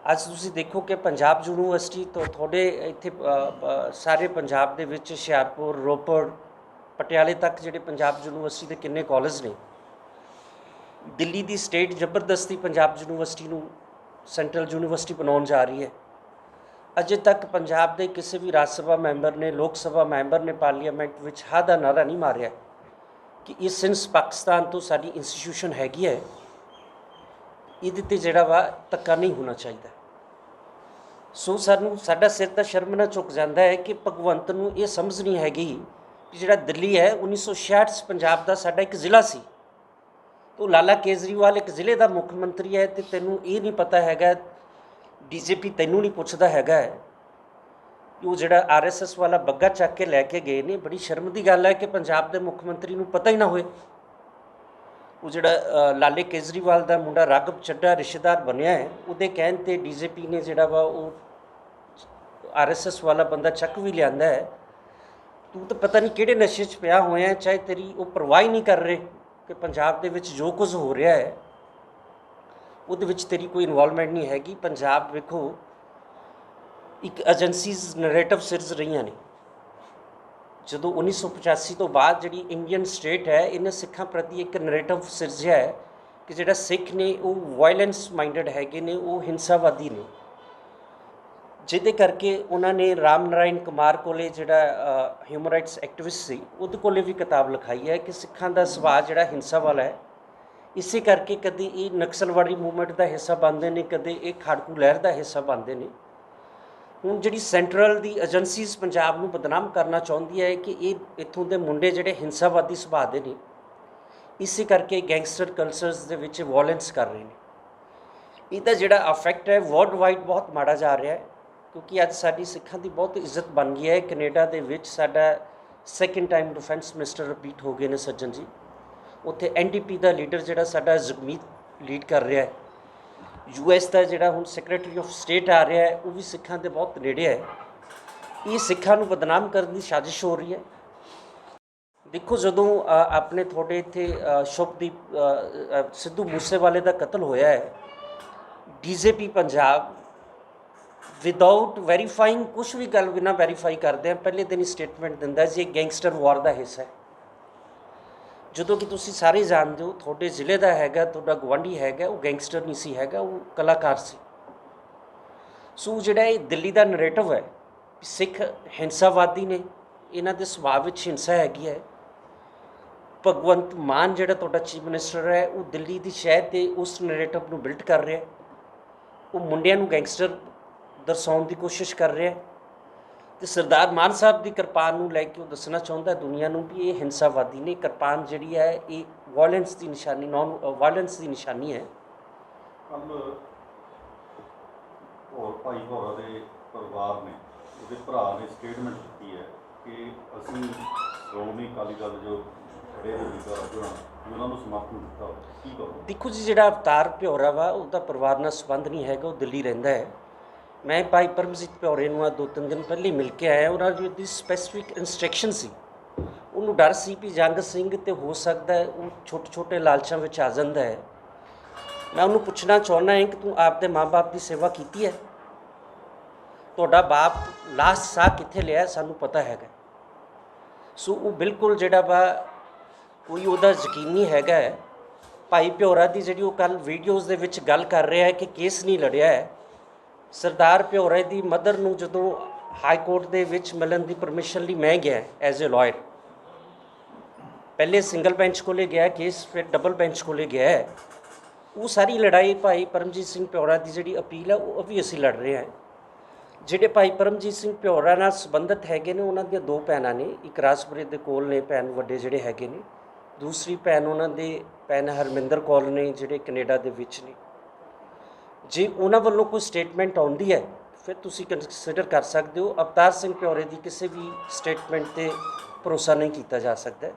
ਅੱਜ ਤੁਸੀਂ ਦੇਖੋ ਕਿ ਪੰਜਾਬ ਯੂਨੀਵਰਸਿਟੀ ਤੋਂ ਤੁਹਾਡੇ ਇੱਥੇ ਸਾਰੇ ਪੰਜਾਬ ਦੇ ਵਿੱਚ ਹੁਸ਼ਿਆਰਪੁਰ, ਰੋਪੜ, ਪਟਿਆਲੇ ਤੱਕ ਜਿਹੜੇ ਪੰਜਾਬ ਯੂਨੀਵਰਸਿਟੀ ਦੇ ਕਿੰਨੇ ਕਾਲਜ ਨੇ। ਦਿੱਲੀ ਦੀ ਸਟੇਟ ਜ਼ਬਰਦਸਤੀ ਪੰਜਾਬ ਯੂਨੀਵਰਸਿਟੀ ਨੂੰ ਸੈਂਟਰਲ ਯੂਨੀਵਰਸਿਟੀ ਬਣਾਉਣ ਜਾ ਰਹੀ ਹੈ। ਅਜੇ ਤੱਕ ਪੰਜਾਬ ਦੇ ਕਿਸੇ ਵੀ ਰਾਜ ਸਭਾ ਮੈਂਬਰ ਨੇ, ਲੋਕ ਸਭਾ ਮੈਂਬਰ ਨੇ ਪਾਰਲੀਮੈਂਟ ਵਿੱਚ ਹਾਂ ਦਾ ਨਾਅਰਾ ਨਹੀਂ ਮਾਰਿਆ ਕਿ ਇਹ ਸਿੰਸ ਪਾਕਿਸਤਾਨ ਤੋਂ ਸਾਡੀ ਇੰਸਟੀਟਿਊਸ਼ਨ ਹੈਗੀ ਹੈ, ਇਹਦੇ 'ਤੇ ਜਿਹੜਾ ਵਾ ਧੱਕਾ ਨਹੀਂ ਹੋਣਾ ਚਾਹੀਦਾ। ਸੋ ਸਾਨੂੰ ਸਾਡਾ ਸਿਰ ਤਾਂ ਸ਼ਰਮ ਨਾਲ ਝੁਕ ਜਾਂਦਾ ਹੈ ਕਿ ਭਗਵੰਤ ਨੂੰ ਇਹ ਸਮਝ ਨਹੀਂ ਹੈਗੀ ਕਿ ਜਿਹੜਾ ਦਿੱਲੀ ਹੈ 1966 'ਚ ਪੰਜਾਬ ਦਾ ਸਾਡਾ ਇੱਕ ਜ਼ਿਲ੍ਹਾ ਸੀ, ਤੋ ਲਾਲਾ ਕੇਜਰੀਵਾਲ ਇੱਕ ਜ਼ਿਲ੍ਹੇ ਦਾ ਮੁੱਖ ਮੰਤਰੀ ਹੈ ਅਤੇ ਤੈਨੂੰ ਇਹ ਨਹੀਂ ਪਤਾ ਹੈਗਾ, ਡੀਜੀਪੀ ਤੈਨੂੰ ਨਹੀਂ ਪੁੱਛਦਾ ਹੈਗਾ ਕਿ ਉਹ ਜਿਹੜਾ RSS ਵਾਲਾ ਬੱਗਾ ਚੱਕ ਕੇ ਲੈ ਕੇ ਗਏ ਨੇ। ਬੜੀ ਸ਼ਰਮ ਦੀ ਗੱਲ ਹੈ ਕਿ ਪੰਜਾਬ ਦੇ ਮੁੱਖ ਮੰਤਰੀ ਨੂੰ ਪਤਾ ਹੀ ਨਾ ਹੋਏ। ਉਹ ਜਿਹੜਾ ਲਾਲੇ ਕੇਜਰੀਵਾਲ ਦਾ ਮੁੰਡਾ ਰਾਘਵ ਚੱਡਾ ਰਿਸ਼ਤੇਦਾਰ ਬਣਿਆ ਹੈ, ਉਹਦੇ ਕਹਿਣ 'ਤੇ ਡੀਜੀਪੀ ਨੇ ਜਿਹੜਾ ਵਾ ਉਹ RSS ਵਾਲਾ ਬੰਦਾ ਚੱਕ ਵੀ ਲਿਆਂਦਾ ਹੈ। ਤੂੰ ਤਾਂ ਪਤਾ ਨਹੀਂ ਕਿਹੜੇ ਨਸ਼ੇ 'ਚ ਪਿਆ ਹੋਇਆ, ਚਾਹੇ ਤੇਰੀ ਉਹ ਪਰਵਾਹ ਹੀ ਨਹੀਂ ਕਰ ਰਹੇ ਕਿ ਪੰਜਾਬ ਦੇ ਵਿੱਚ ਜੋ ਕੁਝ ਹੋ ਰਿਹਾ ਹੈ ਉਹਦੇ ਵਿੱਚ ਤੇਰੀ ਕੋਈ ਇਨਵੋਲਵਮੈਂਟ ਨਹੀਂ ਹੈਗੀ। ਪੰਜਾਬ ਵੇਖੋ ਇੱਕ ਏਜੰਸੀਜ਼ ਨਰੇਟਿਵ ਸਿਰਜ ਰਹੀਆਂ ਨੇ। ਜਦੋਂ 1985 ਤੋਂ ਬਾਅਦ ਜਿਹੜੀ ਇੰਡੀਅਨ ਸਟੇਟ ਹੈ ਇਹਨੇ ਸਿੱਖਾਂ ਪ੍ਰਤੀ ਇੱਕ ਨਰੇਟਿਵ ਸਿਰਜਿਆ ਹੈ ਕਿ ਜਿਹੜਾ ਸਿੱਖ ਨੇ ਉਹ ਵਾਇਲੈਂਸ ਮਾਈਂਡਡ ਹੈਗੇ ਨੇ, ਉਹ ਹਿੰਸਾਵਾਦੀ ਨੇ, ਜਿਹਦੇ ਕਰਕੇ ਉਹਨਾਂ ਨੇ ਰਾਮ ਨਾਰਾਇਣ ਕੁਮਾਰ ਕੋਲੇ ਜਿਹੜਾ ਹਿਊਮਨ ਰਾਈਟਸ ਐਕਟਿਵਿਸਟ ਸੀ ਉਹਦੇ ਕੋਲੇ ਵੀ ਕਿਤਾਬ ਲਿਖਾਈ ਹੈ ਕਿ ਸਿੱਖਾਂ ਦਾ ਸੁਭਾਅ ਜਿਹੜਾ ਹਿੰਸਾ ਵਾਲਾ ਹੈ। ਇਸੇ ਕਰਕੇ ਕਦੇ ਇਹ ਨਕਸਲਵਾੜੀ ਮੂਵਮੈਂਟ ਦਾ ਹਿੱਸਾ ਬਣਦੇ ਨੇ, ਕਦੇ ਇਹ ਖਾੜਕੂ ਲਹਿਰ ਦਾ ਹਿੱਸਾ ਬਣਦੇ ਨੇ। ਹੁਣ ਜਿਹੜੀ ਸੈਂਟਰਲ ਦੀ ਏਜੰਸੀਜ਼ ਪੰਜਾਬ ਨੂੰ ਬਦਨਾਮ ਕਰਨਾ ਚਾਹੁੰਦੀ ਹੈ ਕਿ ਇਹ ਇੱਥੋਂ ਦੇ ਮੁੰਡੇ ਜਿਹੜੇ ਹਿੰਸਾਵਾਦੀ ਸੁਭਾਅ ਦੇ ਨੇ, ਇਸੇ ਕਰਕੇ ਗੈਂਗਸਟਰ ਕਲਚਰਸ ਦੇ ਵਿੱਚ ਵਾਇਲੈਂਸ ਕਰ ਰਹੇ ਨੇ। ਇਹਦਾ ਜਿਹੜਾ ਅਫੈਕਟ ਹੈ ਵਰਲਡ ਵਾਈਡ ਬਹੁਤ ਮਾੜਾ ਜਾ ਰਿਹਾ ਹੈ, ਕਿਉਂਕਿ ਅੱਜ ਸਾਡੀ ਸਿੱਖਾਂ ਦੀ ਬਹੁਤ ਇੱਜ਼ਤ ਬਣ ਗਈ ਹੈ। ਕੈਨੇਡਾ ਦੇ ਵਿੱਚ ਸਾਡਾ second time defence minister repeat ਹੋ ਗਏ ਨੇ ਸੱਜਣ ਜੀ। ਉੱਥੇ NDP ਦਾ ਲੀਡਰ ਜਿਹੜਾ ਸਾਡਾ ਜਗਮੀਤ ਲੀਡ ਕਰ ਰਿਹਾ ਹੈ। US ਦਾ ਜਿਹੜਾ ਹੁਣ ਸੈਕਟਰੀ ਆਫ ਸਟੇਟ ਆ ਰਿਹਾ ਹੈ ਉਹ ਵੀ ਸਿੱਖਾਂ ਦੇ ਬਹੁਤ ਨੇੜੇ ਹੈ। ਇਹ ਸਿੱਖਾਂ ਨੂੰ ਬਦਨਾਮ ਕਰਨ ਦੀ ਸਾਜ਼ਿਸ਼ ਹੋ ਰਹੀ ਹੈ। ਦੇਖੋ ਜਦੋਂ ਆਪਣੇ ਤੁਹਾਡੇ ਇੱਥੇ ਸ਼ੁਭਦੀਪ ਸਿੱਧੂ ਮੂਸੇਵਾਲੇ ਦਾ ਕਤਲ ਹੋਇਆ ਹੈ, DGP ਪੰਜਾਬ ਵਿਦਆਊਟ ਵੈਰੀਫਾਈਂਗ ਕੁਛ ਵੀ ਗੱਲ ਬਿਨਾਂ ਵੈਰੀਫਾਈ ਕਰਦੇ ਆ ਪਹਿਲੇ ਦਿਨ ਹੀ ਸਟੇਟਮੈਂਟ ਦਿੰਦਾ ਜੀ ਇਹ ਗੈਂਗਸਟਰ ਵਾਰ ਦਾ ਹਿੱਸਾ ਹੈ, ਜਦੋਂ ਕਿ ਤੁਸੀਂ ਸਾਰੇ ਜਾਣਦੇ ਹੋ ਤੁਹਾਡੇ ਜ਼ਿਲ੍ਹੇ ਦਾ ਹੈਗਾ, ਤੁਹਾਡਾ ਗੁਆਂਢੀ ਹੈਗਾ, ਉਹ ਗੈਂਗਸਟਰ ਨਹੀਂ ਸੀ ਹੈਗਾ, ਉਹ ਕਲਾਕਾਰ ਸੀ। ਸੋ ਜਿਹੜਾ ਇਹ ਦਿੱਲੀ ਦਾ ਨਰੇਟਿਵ ਹੈ ਸਿੱਖ ਹਿੰਸਾਵਾਦੀ ਨੇ, ਇਹਨਾਂ ਦੇ ਸੁਭਾਅ ਵਿੱਚ ਹਿੰਸਾ ਹੈਗੀ ਹੈ। ਭਗਵੰਤ ਮਾਨ ਜਿਹੜਾ ਤੁਹਾਡਾ ਚੀਫ ਮਿਨਿਸਟਰ ਹੈ ਉਹ ਦਿੱਲੀ ਦੀ ਸ਼ਹਿਰ 'ਤੇ ਉਸ ਨਰੇਟਿਵ ਨੂੰ ਬਿਲਡ ਕਰ ਰਿਹਾ। ਉਹ ਮੁੰਡਿਆਂ ਨੂੰ ਗੈਂਗਸਟਰ ਦਰਸਾਉਣ ਦੀ ਕੋਸ਼ਿਸ਼ ਕਰ ਰਿਹਾ ਅਤੇ ਸਰਦਾਰ ਮਾਨ ਸਾਹਿਬ ਦੀ ਕਿਰਪਾਨ ਨੂੰ ਲੈ ਕੇ ਉਹ ਦੱਸਣਾ ਚਾਹੁੰਦਾ ਦੁਨੀਆ ਨੂੰ ਵੀ ਇਹ ਹਿੰਸਾਵਾਦੀ ਨੇ। ਕਿਰਪਾਨ ਜਿਹੜੀ ਹੈ ਇਹ ਵਾਇਲੈਂਸ ਦੀ ਨਿਸ਼ਾਨੀ, ਨੌਨ ਵਾਇਲੈਂਸ ਦੀ ਨਿਸ਼ਾਨੀ ਹੈ। ਕੱਲ੍ਹ ਹੋਰ ਭਾਈ ਭੌਰਾ ਦੇ ਪਰਿਵਾਰ ਨੇ, ਉਹਦੇ ਭਰਾ ਨੇ ਸਟੇਟਮੈਂਟ ਦਿੱਤੀ ਹੈ ਕਿ ਅਸੀਂ ਸ਼੍ਰੋਮਣੀ ਅਕਾਲੀ ਦਲ ਜੋ ਖੜੇ ਹੋਏ ਉਹਨਾਂ ਨੂੰ ਸਮਰਥਨ ਦਿੱਤਾ। ਕੀ ਕਹੋ? ਦੇਖੋ ਜੀ ਜਿਹੜਾ ਅਵਤਾਰ ਭਿਓਰਾ ਵਾ ਉਹਦਾ ਪਰਿਵਾਰ ਨਾਲ ਸੰਬੰਧ ਨਹੀਂ ਹੈਗਾ, ਉਹ ਦਿੱਲੀ ਰਹਿੰਦਾ ਹੈ। ਮੈਂ ਭਾਈ ਪਰਮਜੀਤ ਭਿਓਰੇ ਨੂੰ 2-3 ਦਿਨ ਪਹਿਲੇ ਮਿਲ ਕੇ ਆਇਆ। ਉਹਨਾਂ ਦੀ ਸਪੈਸੀਫਿਕ ਇੰਸਟਰਕਸ਼ਨ ਸੀ, ਉਹਨੂੰ ਡਰ ਸੀ ਵੀ ਜੰਗ ਸਿੰਘ ਤੇ ਹੋ ਸਕਦਾ ਹੈ ਉਹ ਛੋਟੇ ਲਾਲਚਾਂ ਵਿੱਚ ਆ ਜਾਂਦਾ ਹੈ। ਮੈਂ ਉਹਨੂੰ ਪੁੱਛਣਾ ਚਾਹੁੰਦਾ ਹਾਂ ਕਿ ਤੂੰ ਆਪਦੇ ਮਾਂ-ਬਾਪ ਦੀ ਸੇਵਾ ਕੀਤੀ ਹੈ? ਤੁਹਾਡਾ ਬਾਪ ਲਾਸਟ ਸਾਹ ਕਿੱਥੇ ਲਿਆ ਸਾਨੂੰ ਪਤਾ ਹੈਗਾ। ਸੋ ਉਹ ਬਿਲਕੁਲ ਜਿਹੜਾ ਵਾ ਕੋਈ ਉਹਦਾ ਯਕੀਨ ਨਹੀਂ ਹੈਗਾ। ਭਾਈ ਭਿਓਰਾ ਦੀ ਜਿਹੜੀ ਉਹ ਕੱਲ੍ਹ ਵੀਡੀਓਜ਼ ਦੇ ਵਿੱਚ ਗੱਲ ਕਰ ਰਿਹਾ ਹੈ ਕਿ ਕੇਸ ਨਹੀਂ ਲੜਿਆ ਹੈ। ਸਰਦਾਰ ਭਿਓਰੇ ਦੀ ਮਦਰ ਨੂੰ ਜਦੋਂ ਹਾਈ ਕੋਰਟ ਦੇ ਵਿੱਚ ਮਿਲਣ ਦੀ ਪਰਮਿਸ਼ਨ ਲਈ ਮੈਂ ਗਿਆ ਐਜ਼ ਏ ਲਾਇਰ, ਪਹਿਲੇ ਸਿੰਗਲ ਬੈਂਚ ਕੋਲੇ ਗਿਆ ਕੇਸ, ਫਿਰ ਡਬਲ ਬੈਂਚ ਕੋਲੇ ਗਿਆ। ਉਹ ਸਾਰੀ ਲੜਾਈ ਭਾਈ ਪਰਮਜੀਤ ਸਿੰਘ ਭਿਓਰਾ ਦੀ ਜਿਹੜੀ ਅਪੀਲ ਹੈ ਉਹ ਵੀ ਅਸੀਂ ਲੜ ਰਹੇ ਹਾਂ। ਜਿਹੜੇ ਭਾਈ ਪਰਮਜੀਤ ਸਿੰਘ ਭਿਓਰਾ ਨਾਲ ਸੰਬੰਧਿਤ ਹੈਗੇ ਨੇ ਉਹਨਾਂ ਦੀਆਂ 2 ਭੈਣਾਂ ਨੇ, ਇੱਕ ਰਾਜਪੁਰੇ ਦੇ ਕੋਲ ਨੇ ਭੈਣ ਵੱਡੇ ਜਿਹੜੇ ਹੈਗੇ ਨੇ, ਦੂਸਰੀ ਭੈਣ ਉਹਨਾਂ ਦੇ ਭੈਣ ਹਰਮਿੰਦਰ ਕੌਰ ਨੇ ਜਿਹੜੇ ਕੈਨੇਡਾ ਦੇ ਵਿੱਚ ਨੇ। ਜੇ ਉਹਨਾਂ ਵੱਲੋਂ ਕੋਈ ਸਟੇਟਮੈਂਟ ਆਉਂਦੀ ਹੈ ਫਿਰ ਤੁਸੀਂ ਕੰਸੀਡਰ ਕਰ ਸਕਦੇ ਹੋ। ਅਵਤਾਰ ਸਿੰਘ ਭਿਓਰੇ ਦੀ ਕਿਸੇ ਵੀ ਸਟੇਟਮੈਂਟ 'ਤੇ ਭਰੋਸਾ ਨਹੀਂ ਕੀਤਾ ਜਾ ਸਕਦਾ।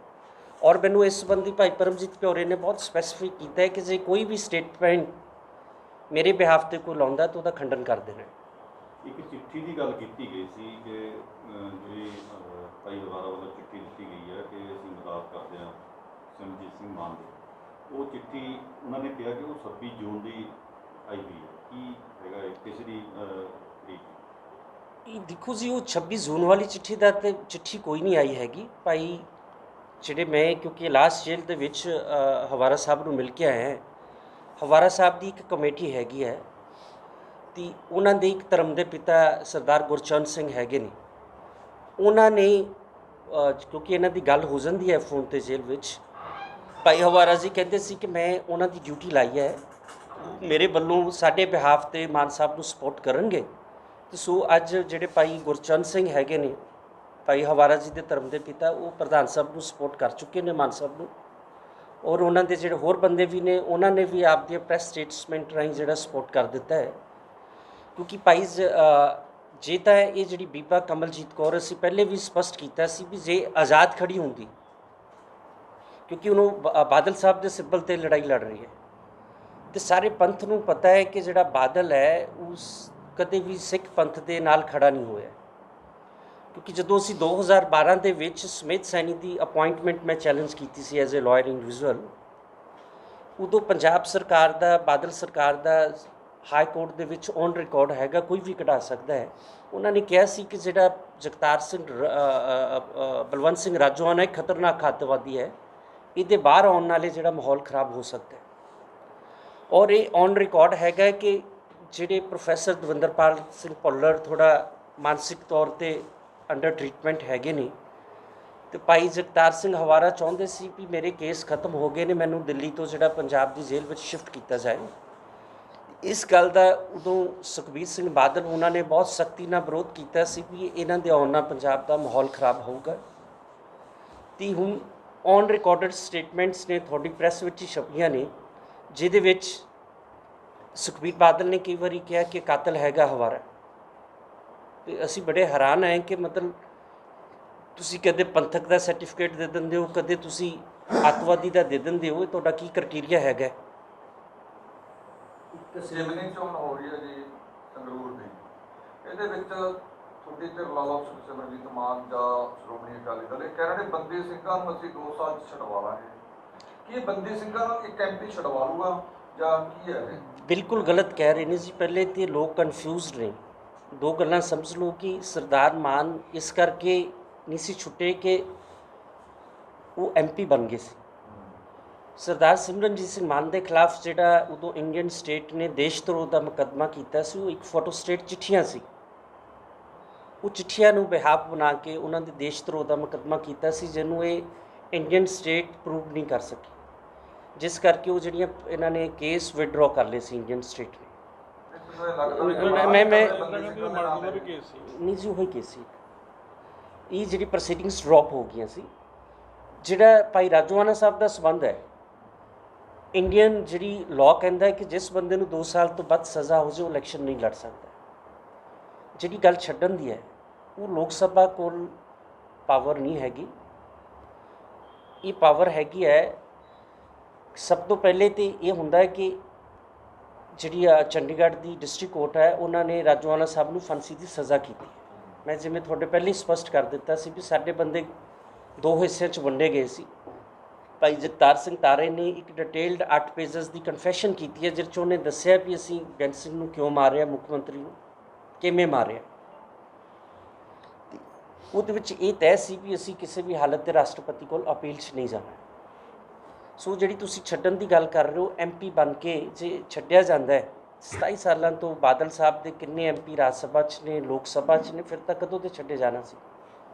ਔਰ ਮੈਨੂੰ ਇਸ ਸੰਬੰਧੀ ਭਾਈ ਪਰਮਜੀਤ ਭਿਓਰੇ ਨੇ ਬਹੁਤ ਸਪੈਸੀਫਿਕ ਕੀਤਾ ਹੈ ਕਿ ਜੇ ਕੋਈ ਵੀ ਸਟੇਟਮੈਂਟ ਮੇਰੇ ਬਿਹਾਫ 'ਤੇ ਕੋਈ ਲਾਉਂਦਾ ਤਾਂ ਉਹਦਾ ਖੰਡਨ ਕਰ ਦੇਣਾ। ਇੱਕ ਚਿੱਠੀ ਦੀ ਗੱਲ ਕੀਤੀ ਗਈ ਸੀ ਕਿ ਜਿਹੜੀ ਭਾਈ ਹਵਾਰਾ ਵੱਲੋਂ ਚਿੱਠੀ ਦਿੱਤੀ ਗਈ ਹੈ ਕਿ ਅਸੀਂ ਮਦਦ ਕਰਦੇ ਹਾਂ ਸਿਮਰਜੀਤ ਸਿੰਘ ਮਾਨ ਦੀ, ਉਹ ਚਿੱਠੀ ਉਹਨਾਂ ਨੇ ਕਿਹਾ ਕਿ ਉਹ 26 ਜੂਨ ਦੀ ਆਈ ਹੋਈ ਹੈ। ਕੀ ਹੈਗਾ ਕਿਸੇ ਦੀ ਤਰੀਕ? ਇਹ ਦੇਖੋ ਜੀ ਉਹ 26 ਜੂਨ ਵਾਲੀ ਚਿੱਠੀ ਦਾ ਤੇ ਚਿੱਠੀ ਕੋਈ ਨਹੀਂ ਆਈ ਹੈਗੀ। ਭਾਈ ਜਿਹੜੇ ਮੈਂ ਕਿਉਂਕਿ ਲਾਸਟ ਜੇਲ੍ਹ ਦੇ ਵਿੱਚ ਹਵਾਰਾ ਸਾਹਿਬ ਨੂੰ ਮਿਲ ਕੇ ਆਇਆ, ਹਵਾਰਾ ਸਾਹਿਬ ਦੀ ਇੱਕ ਕਮੇਟੀ ਹੈਗੀ ਹੈ ਅਤੇ ਉਹਨਾਂ ਦੇ ਇੱਕ ਧਰਮ ਦੇ ਪਿਤਾ ਸਰਦਾਰ ਗੁਰਚਰਨ ਸਿੰਘ ਹੈਗੇ ਨੇ। ਉਹਨਾਂ ਨੇ ਕਿਉਂਕਿ ਇਹਨਾਂ ਦੀ ਗੱਲ ਹੋ ਜਾਂਦੀ ਹੈ ਫੋਨ 'ਤੇ ਜੇਲ੍ਹ ਵਿੱਚ, ਭਾਈ ਹਵਾਰਾ ਜੀ ਕਹਿੰਦੇ ਸੀ ਕਿ ਮੈਂ ਉਹਨਾਂ ਦੀ ਡਿਊਟੀ ਲਾਈ ਹੈ, ਮੇਰੇ ਵੱਲੋਂ ਸਾਡੇ ਬਿਹਾਫ 'ਤੇ ਮਾਨ ਸਾਹਿਬ ਨੂੰ ਸਪੋਰਟ ਕਰਨਗੇ। ਤੇ ਸੋ ਅੱਜ ਜਿਹੜੇ ਭਾਈ ਗੁਰਚਰਨ ਸਿੰਘ ਹੈਗੇ ਨੇ, ਭਾਈ ਹਵਾਰਾ ਜੀ ਦੇ ਧਰਮ ਦੇ ਪਿਤਾ, ਉਹ ਪ੍ਰਧਾਨ ਸਾਹਿਬ ਨੂੰ ਸਪੋਰਟ ਕਰ ਚੁੱਕੇ ਨੇ, ਮਾਨ ਸਾਹਿਬ ਨੂੰ। ਔਰ ਉਹਨਾਂ ਦੇ ਜਿਹੜੇ ਹੋਰ ਬੰਦੇ ਵੀ ਨੇ, ਉਹਨਾਂ ਨੇ ਵੀ ਆਪਦੀਆਂ ਪ੍ਰੈਸ ਸਟੇਟਮੈਂਟ ਰਾਹੀਂ ਜਿਹੜਾ ਸਪੋਰਟ ਕਰ ਦਿੱਤਾ ਹੈ। ਕਿਉਂਕਿ ਭਾਈ ਜੇ ਤਾਂ ਇਹ ਜਿਹੜੀ ਬੀਬਾ ਕਮਲਜੀਤ ਕੌਰ, ਅਸੀਂ ਪਹਿਲੇ ਵੀ ਸਪਸ਼ਟ ਕੀਤਾ ਸੀ ਵੀ ਜੇ ਆਜ਼ਾਦ ਖੜੀ ਹੁੰਦੀ, ਕਿਉਂਕਿ ਉਹਨੂੰ ਬਾਦਲ ਸਾਹਿਬ ਦੇ ਸਿੱਬਲ 'ਤੇ ਲੜਾਈ ਲੜ ਰਹੀ ਹੈ, ਅਤੇ ਸਾਰੇ ਪੰਥ ਨੂੰ ਪਤਾ ਹੈ ਕਿ ਜਿਹੜਾ ਬਾਦਲ ਹੈ ਉਸ ਕਦੇ ਵੀ ਸਿੱਖ ਪੰਥ ਦੇ ਨਾਲ ਖੜਾ ਨਹੀਂ ਹੋਇਆ। ਕਿਉਂਕਿ ਜਦੋਂ ਅਸੀਂ 2012 ਦੇ ਵਿੱਚ ਸਮੇਤ ਸੈਣੀ ਦੀ ਅਪੁਆਇੰਟਮੈਂਟ ਮੈਂ ਚੈਲੰਜ ਕੀਤੀ ਸੀ ਐਜ਼ ਏ ਲਾਇਰ ਇੰਡੀਵਿਜੂਅਲ, ਉਦੋਂ ਪੰਜਾਬ ਸਰਕਾਰ ਦਾ, ਬਾਦਲ ਸਰਕਾਰ ਦਾ ਹਾਈ ਕੋਰਟ ਦੇ ਵਿੱਚ ਔਨ ਰਿਕਾਰਡ ਹੈਗਾ, ਕੋਈ ਵੀ ਕਢਾ ਸਕਦਾ ਹੈ। ਉਹਨਾਂ ਨੇ ਕਿਹਾ ਸੀ ਕਿ ਜਿਹੜਾ ਜਗਤਾਰ ਸਿੰਘ ਬਲਵੰਤ ਸਿੰਘ ਰਾਜੋਆਣਾ ਇੱਕ ਖਤਰਨਾਕ ਅੱਤਵਾਦੀ ਹੈ, ਇਹਦੇ ਬਾਹਰ ਆਉਣ ਨਾਲੇ ਜਿਹੜਾ ਮਾਹੌਲ ਖਰਾਬ ਹੋ ਸਕਦਾ ਹੈ। ਔਰ ਇਹ ਔਨ ਰਿਕਾਰਡ ਹੈਗਾ ਕਿ ਜਿਹੜੇ ਪ੍ਰੋਫੈਸਰ ਦਵਿੰਦਰਪਾਲ ਸਿੰਘ ਭੁੱਲਰ ਥੋੜ੍ਹਾ ਮਾਨਸਿਕ ਤੌਰ 'ਤੇ ਅੰਡਰ ਟਰੀਟਮੈਂਟ ਹੈਗੇ ਨੇ, ਅਤੇ ਭਾਈ ਜਗਤਾਰ ਸਿੰਘ ਹਵਾਰਾ ਚਾਹੁੰਦੇ ਸੀ ਵੀ ਮੇਰੇ ਕੇਸ ਖਤਮ ਹੋ ਗਏ ਨੇ, ਮੈਨੂੰ ਦਿੱਲੀ ਤੋਂ ਜਿਹੜਾ ਪੰਜਾਬ ਦੀ ਜੇਲ੍ਹ ਵਿੱਚ ਸ਼ਿਫਟ ਕੀਤਾ ਜਾਏ। ਇਸ ਗੱਲ ਦਾ ਉਦੋਂ ਸੁਖਬੀਰ ਸਿੰਘ ਬਾਦਲ ਉਹਨਾਂ ਨੇ ਬਹੁਤ ਸਖਤੀ ਨਾਲ ਵਿਰੋਧ ਕੀਤਾ ਸੀ ਵੀ ਇਹਨਾਂ ਦੇ ਆਉਣ ਨਾਲ ਪੰਜਾਬ ਦਾ ਮਾਹੌਲ ਖਰਾਬ ਹੋਊਗਾ। ਅਤੇ ਹੁਣ ਔਨ ਰਿਕਾਰਡਡ ਸਟੇਟਮੈਂਟਸ ਨੇ ਤੁਹਾਡੀ ਪ੍ਰੈਸ ਵਿੱਚ ਹੀ ਛਪੀਆਂ ਨੇ, ਜਿਹਦੇ ਵਿੱਚ ਸੁਖਬੀਰ ਬਾਦਲ ਨੇ ਕਈ ਵਾਰੀ ਕਿਹਾ ਕਿ ਕਾਤਲ ਹੈਗਾ ਹਵਾਰਾ। ਅਤੇ ਅਸੀਂ ਬੜੇ ਹੈਰਾਨ ਹੈ ਕਿ ਮਤਲਬ ਤੁਸੀਂ ਕਦੇ ਪੰਥਕ ਦਾ ਸਰਟੀਫਿਕੇਟ ਦੇ ਦਿੰਦੇ ਹੋ, ਕਦੇ ਤੁਸੀਂ ਅੱਤਵਾਦੀ ਦਾ ਦੇ ਦਿੰਦੇ ਹੋ, ਇਹ ਤੁਹਾਡਾ ਕੀ ਕ੍ਰਾਈਟੇਰੀਆ ਹੈਗਾ? ਜ਼ਿਮਨੀ ਚੋਣ ਹੋ ਰਹੀ ਹੈ ਜੀ ਸੰਗਰੂਰ ਦੀ, ਇਹਦੇ ਵਿੱਚ ਤੁਹਾਡੀ ਤੇ ਲਾਲਾ ਸਿਮਰਜੀਤ ਮਾਨ ਜਾਂ ਸ਼੍ਰੋਮਣੀ ਅਕਾਲੀ ਦਲ ਇਹ ਕਹਿ ਰਹੇ ਨੇ ਬੰਦੀ ਸਿੰਘਾਂ ਨੂੰ ਅਸੀਂ 2 ਸਾਲ 'ਚ ਛਡਵਾ ਲਾਂਗੇ। ਕੀ ਬੰਦੀ ਸਿੰਘਾਂ ਨੂੰ ਇੱਕ MP ਛਡਵਾ ਲੂਗਾ ਜਾਂ ਕੀ ਹੈ ਇਹ? ਬਿਲਕੁਲ ਗਲਤ ਕਹਿ ਰਹੇ ਨੇ ਜੀ। ਪਹਿਲੇ ਤਾਂ ਲੋਕ ਕਨਫਿਊਜ਼ਡ ਨੇ। ਦੋ ਗੱਲਾਂ ਸਮਝ ਲਓ ਕਿ ਸਰਦਾਰ ਮਾਨ ਇਸ ਕਰਕੇ ਨਹੀਂ ਸੀ ਛੁੱਟੇ ਕਿ ਉਹ MP ਬਣ ਗਏ ਸੀ। ਸਰਦਾਰ ਸਿਮਰਨਜੀਤ ਸਿੰਘ ਮਾਨ ਦੇ ਖਿਲਾਫ ਜਿਹੜਾ ਉਦੋਂ ਇੰਡੀਅਨ ਸਟੇਟ ਨੇ ਦੇਸ਼ ਧਰੋਹ ਦਾ ਮੁਕੱਦਮਾ ਕੀਤਾ ਸੀ, ਉਹ ਇੱਕ ਫੋਟੋ ਸਟੇਟ ਚਿੱਠੀਆਂ ਸੀ। ਉਹ ਚਿੱਠੀਆਂ ਨੂੰ ਬਿਹਾਫ ਬਣਾ ਕੇ ਉਹਨਾਂ ਦੇ ਦੇਸ਼ ਧਰੋਹ ਦਾ ਮੁਕੱਦਮਾ ਕੀਤਾ ਸੀ, ਜਿਹਨੂੰ ਇਹ ਇੰਡੀਅਨ ਸਟੇਟ ਪ੍ਰੂਵ ਨਹੀਂ ਕਰ ਸਕੀ, ਜਿਸ ਕਰਕੇ ਉਹ ਜਿਹੜੀਆਂ ਇਹਨਾਂ ਨੇ ਕੇਸ ਵਿਡਰੋ ਕਰ ਲਏ ਸੀ ਇੰਡੀਅਨ ਸਟੇਟ ਨੇ। ਨਹੀਂ ਜੀ, ਉਹੀ ਕੇਸ ਸੀ। ਇਹ ਜਿਹੜੀ ਪ੍ਰੋਸੀਡਿੰਗਸ ਡਰੋਪ ਹੋ ਗਈਆਂ ਸੀ। ਜਿਹੜਾ ਭਾਈ ਰਾਜੋਆਣਾ ਸਾਹਿਬ ਦਾ ਸੰਬੰਧ ਹੈ, ਇੰਡੀਅਨ ਜਿਹੜੀ ਲਾਅ ਕਹਿੰਦਾ ਹੈ ਕਿ ਜਿਸ ਬੰਦੇ ਨੂੰ 2 ਸਾਲ ਤੋਂ ਵੱਧ ਸਜ਼ਾ ਹੋ ਜਾਏ ਉਹ ਇਲੈਕਸ਼ਨ ਨਹੀਂ ਲੜ ਸਕਦਾ। ਜਿਹੜੀ ਗੱਲ ਛੱਡਣ ਦੀ ਹੈ, ਉਹ ਲੋਕ ਸਭਾ ਕੋਲ ਪਾਵਰ ਨਹੀਂ ਹੈਗੀ। ਇਹ ਪਾਵਰ ਹੈਗੀ ਹੈ, ਸਭ ਤੋਂ ਪਹਿਲੇ ਤਾਂ ਇਹ ਹੁੰਦਾ ਹੈ ਕਿ ਜਿਹੜੀ ਚੰਡੀਗੜ੍ਹ ਦੀ ਡਿਸਟ੍ਰਿਕਟ ਕੋਰਟ ਹੈ, ਉਹਨਾਂ ਨੇ ਰਾਜੋਆਣਾ ਸਾਹਿਬ ਨੂੰ ਫਾਂਸੀ ਦੀ ਸਜ਼ਾ ਕੀਤੀ। ਮੈਂ ਜਿਵੇਂ ਤੁਹਾਡੇ ਪਹਿਲੇ ਸਪਸ਼ਟ ਕਰ ਦਿੱਤਾ ਸੀ ਵੀ ਸਾਡੇ ਬੰਦੇ 2 ਹਿੱਸਿਆਂ 'ਚ ਵੰਡੇ ਗਏ ਸੀ। ਭਾਈ ਜਗਤਾਰ ਸਿੰਘ ਤਾਰੇ ਨੇ ਇੱਕ ਡਿਟੇਲਡ 8 ਪੇਜਸ ਦੀ ਕਨਫੈਸ਼ਨ ਕੀਤੀ ਹੈ, ਜਿਸ 'ਚ ਉਹਨੇ ਦੱਸਿਆ ਵੀ ਅਸੀਂ ਬੈਂਸ ਸਿੰਘ ਨੂੰ ਕਿਉਂ ਮਾਰਿਆ, ਮੁੱਖ ਮੰਤਰੀ ਨੂੰ ਕਿਵੇਂ ਮਾਰਿਆ। ਉਹਦੇ ਵਿੱਚ ਇਹ ਤੈਅ ਸੀ ਵੀ ਅਸੀਂ ਕਿਸੇ ਵੀ ਹਾਲਤ 'ਤੇ ਰਾਸ਼ਟਰਪਤੀ ਕੋਲ ਅਪੀਲ 'ਚ ਨਹੀਂ ਜਾਣਾ। ਸੋ ਜਿਹੜੀ ਤੁਸੀਂ ਛੱਡਣ ਦੀ ਗੱਲ ਕਰ ਰਹੇ ਹੋ, MP ਬਣ ਕੇ ਜੇ ਛੱਡਿਆ ਜਾਂਦਾ ਹੈ, 27 ਸਾਲਾਂ ਤੋਂ ਬਾਦਲ ਸਾਹਿਬ ਦੇ ਕਿੰਨੇ MP ਰਾਜ ਸਭਾ 'ਚ ਨੇ, ਲੋਕ ਸਭਾ 'ਚ ਨੇ, ਫਿਰ ਤਾਂ ਕਦੋਂ ਤੇ ਛੱਡੇ ਜਾਣਾ ਸੀ।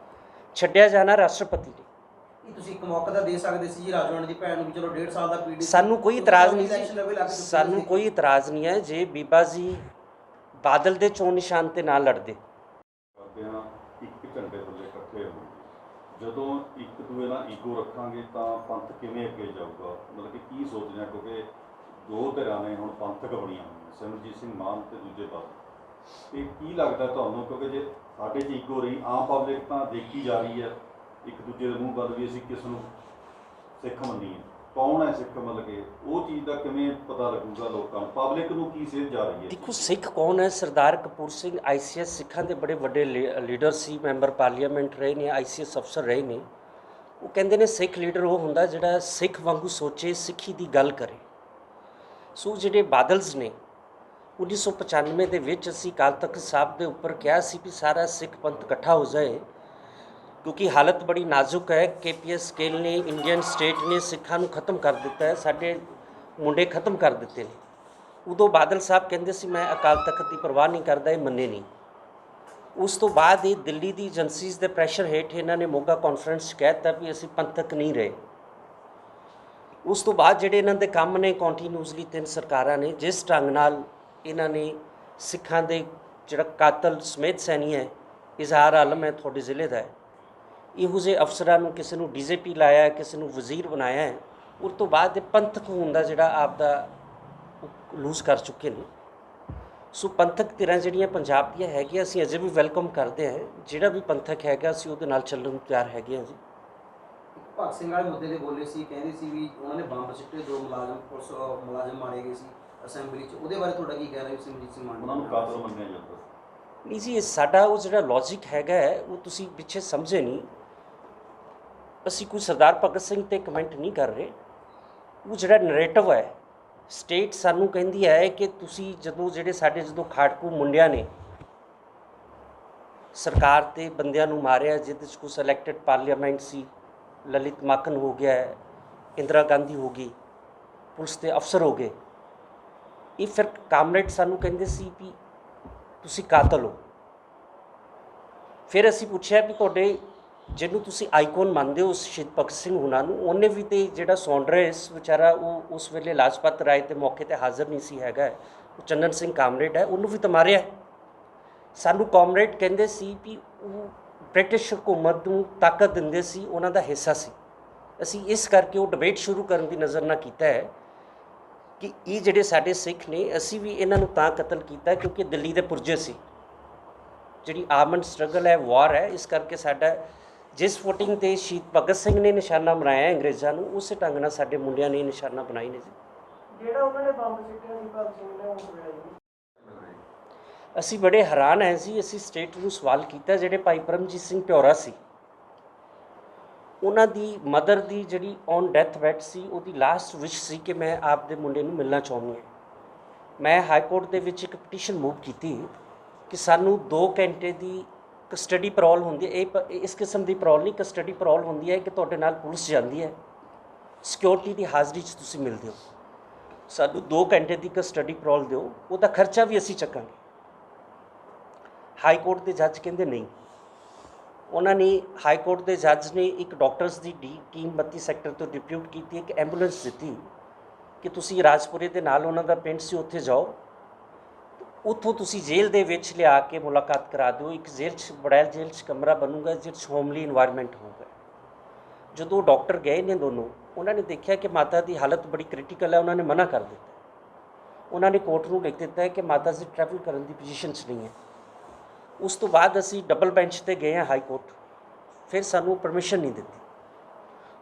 ਛੱਡਿਆ ਜਾਣਾ ਰਾਸ਼ਟਰਪਤੀ ਨੇ। ਤੁਸੀਂ ਇੱਕ ਮੌਕਾ ਤਾਂ ਦੇ ਸਕਦੇ ਸੀ ਜੀ ਰਾਜੋਆਣਾ ਦੀ ਭੈਣ ਨੂੰ ਵੀ, ਚਲੋ 1.5 ਸਾਲ ਦਾ ਪੀੜੀ। ਸਾਨੂੰ ਕੋਈ ਇਤਰਾਜ਼ ਨਹੀਂ ਜੀ, ਸਾਨੂੰ ਕੋਈ ਇਤਰਾਜ਼ ਨਹੀਂ ਹੈ ਜੇ ਬੀਬਾ ਜੀ ਬਾਦਲ ਦੇ ਚੋਣ ਨਿਸ਼ਾਨ 'ਤੇ ਨਾ ਲੜਦੇ। ਕਰਦੇ ਹਾਂ ਇੱਕ ਝੰਡੇ ਥੱਲੇ ਇਕੱਠੇ ਹੋਣ। ਜਦੋਂ ਇੱਕ ਦੂਏ ਨਾਲ ਈਗੋ ਰੱਖਾਂਗੇ ਤਾਂ ਪੰਥ ਕਿਵੇਂ ਅੱਗੇ ਜਾਊਗਾ? ਮਤਲਬ ਕਿ ਕੀ ਸੋਚਦੇ ਹਾਂ, ਕਿਉਂਕਿ 2 ਧਿਰਾਂ ਨੇ ਹੁਣ ਪੰਥਕ ਬਣੀਆਂ ਹੋਈਆਂ, ਸਿਮਰਜੀਤ ਸਿੰਘ ਮਾਨ ਅਤੇ ਦੂਜੇ ਪਾਸੇ। ਇਹ ਕੀ ਲੱਗਦਾ ਤੁਹਾਨੂੰ? ਕਿਉਂਕਿ ਜੇ ਸਾਡੇ 'ਚ ਈਗੋ ਰਹੀ, ਆਮ ਪਬਲਿਕ ਤਾਂ ਦੇਖੀ ਜਾ ਰਹੀ ਹੈ ਇੱਕ ਦੂਜੇ ਦੇ ਮੂੰਹ ਵੱਲ ਵੀ ਅਸੀਂ ਕਿਸ ਨੂੰ ਸਿੱਖ ਮੰਨੀਏ, ਕੌਣ ਹੈ ਸਿੱਖ, ਮਤਲਬ ਕਿ ਉਹ ਚੀਜ਼ ਦਾ ਕਿਵੇਂ ਪਤਾ ਲੱਗੂਗਾ ਲੋਕਾਂ ਨੂੰ? ਪਬਲਿਕ ਨੂੰ ਕੀ ਸੇਧ ਜਾ ਰਹੀ ਹੈ? ਦੇਖੋ, ਸਿੱਖ ਕੌਣ ਹੈ? ਸਰਦਾਰ ਕਪੂਰ ਸਿੰਘ ICS ਸਿੱਖਾਂ ਦੇ ਬੜੇ ਵੱਡੇ ਲੀਡਰ ਸੀ, ਮੈਂਬਰ ਪਾਰਲੀਮੈਂਟ ਰਹੇ ਨੇ, ICS ਅਫਸਰ ਰਹੇ ਨੇ। ਉਹ ਕਹਿੰਦੇ ਨੇ ਸਿੱਖ ਲੀਡਰ ਉਹ ਹੁੰਦਾ ਜਿਹੜਾ ਸਿੱਖ ਵਾਂਗੂ ਸੋਚੇ, ਸਿੱਖੀ ਦੀ ਗੱਲ ਕਰੇ। ਸੋ ਜਿਹੜੇ ਬਾਦਲਸ ਨੇ, 1995 ਦੇ ਵਿੱਚ ਅਸੀਂ ਅਕਾਲ ਤਖ਼ਤ ਸਾਹਿਬ ਦੇ ਉੱਪਰ ਕਿਹਾ ਸੀ ਵੀ ਸਾਰਾ ਸਿੱਖ ਪੰਥ ਇਕੱਠਾ ਹੋ ਜਾਏ, ਕਿਉਂਕਿ ਹਾਲਤ ਬੜੀ ਨਾਜ਼ੁਕ ਹੈ। KPS ਗਿੱਲ ਨੇ, ਇੰਡੀਅਨ ਸਟੇਟ ਨੇ ਸਿੱਖਾਂ ਨੂੰ ਖਤਮ ਕਰ ਦਿੱਤਾ ਹੈ, ਸਾਡੇ ਮੁੰਡੇ ਖਤਮ ਕਰ ਦਿੱਤੇ ਨੇ। ਉਦੋਂ ਬਾਦਲ ਸਾਹਿਬ ਕਹਿੰਦੇ ਸੀ ਮੈਂ ਅਕਾਲ ਤਖ਼ਤ ਦੀ ਪਰਵਾਹ ਨਹੀਂ ਕਰਦਾ, ਇਹ ਮੰਨੇ ਨਹੀਂ। ਉਸ ਤੋਂ ਬਾਅਦ ਇਹ ਦਿੱਲੀ ਦੀ ਏਜੰਸੀਜ਼ ਦੇ ਪ੍ਰੈਸ਼ਰ ਹੇਠ ਇਹਨਾਂ ਨੇ ਮੋਗਾ ਕਾਨਫਰੰਸ 'ਚ ਕਹਿ ਦਿੱਤਾ ਵੀ ਅਸੀਂ ਪੰਥਕ ਨਹੀਂ ਰਹੇ। ਉਸ ਤੋਂ ਬਾਅਦ ਜਿਹੜੇ ਇਹਨਾਂ ਦੇ ਕੰਮ ਨੇ ਕੰਟੀਨਿਊਸਲੀ 3 ਸਰਕਾਰਾਂ ਨੇ ਜਿਸ ਢੰਗ ਨਾਲ ਇਹਨਾਂ ਨੇ ਸਿੱਖਾਂ ਦੇ ਜਿਹੜਾ ਕਾਤਲ ਸਮੇਤ ਸੈਣੀ ਹੈ ਇਜ਼ਹਾਰ ਆਲਮ ਹੈ ਤੁਹਾਡੇ ਜ਼ਿਲ੍ਹੇ ਦਾ ਹੈ, ਇਹੋ ਜਿਹੇ ਅਫਸਰਾਂ ਨੂੰ ਕਿਸੇ ਨੂੰ ਡੀਜੀਪੀ ਲਾਇਆ ਹੈ, ਕਿਸੇ ਨੂੰ ਵਜ਼ੀਰ ਬਣਾਇਆ ਹੈ। ਉਸ ਤੋਂ ਬਾਅਦ ਇਹ ਪੰਥਕ ਹੋਣ ਦਾ ਜਿਹੜਾ ਆਪਦਾ ਲੂਜ਼ ਕਰ ਚੁੱਕੇ ਨੇ। ਸੋ ਪੰਥਕ ਧਿਰਾਂ ਜਿਹੜੀਆਂ ਪੰਜਾਬ ਦੀਆਂ ਹੈਗੀਆਂ ਅਸੀਂ ਅਜੇ ਵੀ ਵੈਲਕਮ ਕਰਦੇ ਹਾਂ, ਜਿਹੜਾ ਵੀ ਪੰਥਕ ਹੈਗਾ ਅਸੀਂ ਉਹਦੇ ਨਾਲ ਚੱਲਣ ਨੂੰ ਤਿਆਰ ਹੈਗੇ ਹਾਂ ਜੀ। ਭਗਤ ਸਿੰਘ ਵਾਲੇ ਮੁੱਦੇ ਤੇ ਬੋਲੇ ਸੀ, ਕਹਿੰਦੇ ਸੀ ਵੀ ਉਹਨਾਂ ਨੇ ਬੰਬ ਸਿੱਟੇ, 2 ਪੁਲਿਸ ਮੁਲਾਜ਼ਮ ਮਾਰੇ ਗਏ ਸੀ ਅਸੈਂਬਲੀ 'ਚ, ਉਹਦੇ ਬਾਰੇ ਤੁਹਾਡਾ ਕੀ ਕਹਿਣਾ ਹੈ ਸਿਮਰਜੀਤ ਸਿੰਘ ਮਾਨ? ਉਹਨਾਂ ਨੂੰ ਕਾਤਲ ਮੰਨਿਆ ਜਾਂਦਾ ਸੀ। ਨਹੀਂ ਜੀ, ਇਹ ਸਾਡਾ ਉਹ ਜਿਹੜਾ ਲੌਜਿਕ ਹੈਗਾ ਹੈ ਉਹ ਤੁਸੀਂ ਪਿੱਛੇ ਸਮਝੇ ਨਹੀਂ। ਅਸੀਂ ਕੋਈ ਸਰਦਾਰ ਭਗਤ ਸਿੰਘ ਤੇ ਕਮੈਂਟ ਨਹੀਂ ਕਰ ਰਹੇ। ਉਹ ਜਿਹੜਾ ਨਰੇਟਿਵ ਹੈ ਸਟੇਟ ਸਾਨੂੰ ਕਹਿੰਦੀ ਹੈ ਕਿ ਤੁਸੀਂ ਜਦੋਂ ਜਦੋਂ ਖਾੜਕੂ ਮੁੰਡਿਆਂ ਨੇ ਸਰਕਾਰ ਤੇ ਬੰਦਿਆਂ ਨੂੰ ਮਾਰਿਆ, ਜਿਹਦੇ 'ਚ ਕੁਛ ਇਲੈਕਟਡ ਪਾਰਲੀਮੈਂਟ ਸੀ, ਲਲਿਤ ਮਾਕਨ ਹੋ ਗਿਆ, ਇੰਦਰਾ ਗਾਂਧੀ ਹੋ ਗਈ, ਪੁਲਿਸ ਦੇ ਅਫਸਰ ਹੋ ਗਏ, ਇਹ ਫਿਰ ਕਾਮਰੇਡ ਸਾਨੂੰ ਕਹਿੰਦੇ ਸੀ ਵੀ ਤੁਸੀਂ ਕਾਤਲ ਹੋ। ਫਿਰ ਅਸੀਂ ਪੁੱਛਿਆ ਵੀ ਤੁਹਾਡੇ ਜਿਹਨੂੰ ਤੁਸੀਂ ਆਈਕਨ ਮੰਨਦੇ ਹੋ ਸ਼ਹੀਦ ਭਗਤ ਸਿੰਘ ਹੁਣਾਂ ਨੂੰ, ਉਹਨੇ ਵੀ ਤੇ ਜਿਹੜਾ ਸੌਂਡਰੇਸ ਵਿਚਾਰਾ ਉਹ ਉਸ ਵੇਲੇ ਲਾਜਪਤ ਰਾਏ ਦੇ ਮੌਕੇ ਤੇ ਹਾਜ਼ਰ ਨਹੀਂ ਸੀ ਹੈਗਾ, ਉਹ ਚੰਨਨ ਸਿੰਘ ਕਾਮਰੇਡ ਹੈ, ਉਹਨੂੰ ਵੀ ਤਾਂ ਮਾਰਿਆ। ਸਾਨੂੰ ਕਾਮਰੇਡ ਕਹਿੰਦੇ ਸੀ ਵੀ ਉਹ ਬ੍ਰਿਟਿਸ਼ ਹਕੂਮਤ ਨੂੰ ਤਾਕਤ ਦਿੰਦੇ ਸੀ, ਉਹਨਾਂ ਦਾ ਹਿੱਸਾ ਸੀ। ਅਸੀਂ ਇਸ ਕਰਕੇ ਉਹ ਡਿਬੇਟ ਸ਼ੁਰੂ ਕਰਨ ਦੀ ਨਜ਼ਰ ਨਾਲ ਕੀਤਾ ਹੈ ਕਿ ਇਹ ਜਿਹੜੇ ਸਾਡੇ ਸਿੱਖ ਨੇ ਅਸੀਂ ਵੀ ਇਹਨਾਂ ਨੂੰ ਤਾਂ ਕਤਲ ਕੀਤਾ ਕਿਉਂਕਿ ਦਿੱਲੀ ਦੇ ਪੁਰਜੇ ਸੀ। ਜਿਹੜੀ ਆਰਮਡ ਸਟਰਗਲ ਹੈ, ਵਾਰ ਹੈ, ਇਸ ਕਰਕੇ ਸਾਡਾ ਜਿਸ ਫੁਟਿੰਗ ਤੇ ਸ਼ਹੀਦ ਭਗਤ ਸਿੰਘ ਨੇ ਨਿਸ਼ਾਨਾ ਬਣਾਇਆ ਅੰਗਰੇਜ਼ਾਂ ਨੂੰ, ਉਸੇ ਢੰਗ ਨਾਲ ਸਾਡੇ ਮੁੰਡਿਆਂ ਨੇ ਨਿਸ਼ਾਨਾ ਬਣਾਈ ਨੇ ਜੀ। ਜਿਹੜਾ ਉਹਨਾਂ ਨੇ ਬੰਬ ਸਿੱਟਿਆ ਸੀ ਭਗਤ ਸਿੰਘ ਨੇ, ਉਸ ਵੇਲੇ ਅਸੀਂ ਬੜੇ ਹੈਰਾਨ ਹੈ ਜੀ। ਅਸੀਂ ਸਟੇਟ ਨੂੰ ਸਵਾਲ ਕੀਤਾ, ਜਿਹੜੇ ਭਾਈ ਪਰਮਜੀਤ ਸਿੰਘ ਪਿਓਰਾ ਸੀ, ਉਹਨਾਂ ਦੀ ਮਦਰ ਦੀ ਜਿਹੜੀ ਔਨ ਡੈਥ ਬੈਡ ਸੀ, ਉਹਦੀ ਲਾਸਟ ਵਿਸ਼ ਸੀ ਕਿ ਮੈਂ ਆਪਦੇ ਮੁੰਡੇ ਨੂੰ ਮਿਲਣਾ ਚਾਹੁੰਦੀ ਹਾਂ। ਮੈਂ ਹਾਈ ਕੋਰਟ ਦੇ ਵਿੱਚ ਇੱਕ ਪਟੀਸ਼ਨ ਮੂਵ ਕੀਤੀ ਕਿ ਸਾਨੂੰ 2 ਘੰਟੇ ਦੀ ਕਸਟਡੀ ਪੈਰੋਲ ਹੁੰਦੀ ਹੈ। ਇਹ ਇਸ ਕਿਸਮ ਦੀ ਪੈਰੋਲ ਨਹੀਂ, ਕਸਟਡੀ ਪੈਰੋਲ ਹੁੰਦੀ ਹੈ ਕਿ ਤੁਹਾਡੇ ਨਾਲ ਪੁਲਿਸ ਜਾਂਦੀ ਹੈ, ਸਿਕਿਉਰਿਟੀ ਦੀ ਹਾਜ਼ਰੀ 'ਚ ਤੁਸੀਂ ਮਿਲਦੇ ਹੋ, ਸਾਨੂੰ 2 ਘੰਟੇ ਦੀ ਕਸਟਡੀ ਪੈਰੋਲ ਦਿਓ, ਉਹਦਾ ਖਰਚਾ ਵੀ ਅਸੀਂ ਚੱਕਾਂਗੇ। ਹਾਈ ਕੋਰਟ ਦੇ ਜੱਜ ਕਹਿੰਦੇ ਨਹੀਂ। ਉਹਨਾਂ ਨੇ ਹਾਈ ਕੋਰਟ ਦੇ ਜੱਜ ਨੇ ਇੱਕ ਡਾਕਟਰਸ ਦੀ ਟੀਮ 32 ਸੈਕਟਰ ਤੋਂ ਡਿਪਿਊਟ ਕੀਤੀ, ਇੱਕ ਐਂਬੂਲੈਂਸ ਦਿੱਤੀ ਕਿ ਤੁਸੀਂ ਰਾਜਪੁਰੇ ਦੇ ਨਾਲ ਉਹਨਾਂ ਦਾ ਪਿੰਡ ਸੀ, ਉੱਥੇ ਜਾਓ, ਉੱਥੋਂ ਤੁਸੀਂ ਜੇਲ੍ਹ ਦੇ ਵਿੱਚ ਲਿਆ ਕੇ ਮੁਲਾਕਾਤ ਕਰਾ ਦਿਓ। ਇੱਕ ਜੇਲ੍ਹ 'ਚ ਬੜੈਲ ਜੇਲ੍ਹ 'ਚ ਕਮਰਾ ਬਣੂਗਾ ਜਿਹਦੇ 'ਚ ਹੋਮਲੀ ਇਨਵਾਇਰਮੈਂਟ ਹੋਊਗਾ। ਜਦੋਂ ਡਾਕਟਰ ਗਏ ਨੇ ਦੋਨੋਂ, ਉਹਨਾਂ ਨੇ ਦੇਖਿਆ ਕਿ ਮਾਤਾ ਦੀ ਹਾਲਤ ਬੜੀ ਕ੍ਰਿਟੀਕਲ ਹੈ, ਉਹਨਾਂ ਨੇ ਮਨਾ ਕਰ ਦਿੱਤਾ। ਉਹਨਾਂ ਨੇ ਕੋਰਟ ਨੂੰ ਲਿਖ ਦਿੱਤਾ ਹੈ ਕਿ ਮਾਤਾ ਜੀ ਟਰੈਵਲ ਕਰਨ ਦੀ ਪੋਜੀਸ਼ਨ 'ਚ ਨਹੀਂ ਹੈ। ਉਸ ਤੋਂ ਬਾਅਦ ਅਸੀਂ ਡਬਲ ਬੈਂਚ 'ਤੇ ਗਏ ਹਾਂ ਹਾਈ ਕੋਰਟ, ਫਿਰ ਸਾਨੂੰ ਪਰਮਿਸ਼ਨ ਨਹੀਂ ਦਿੱਤੀ।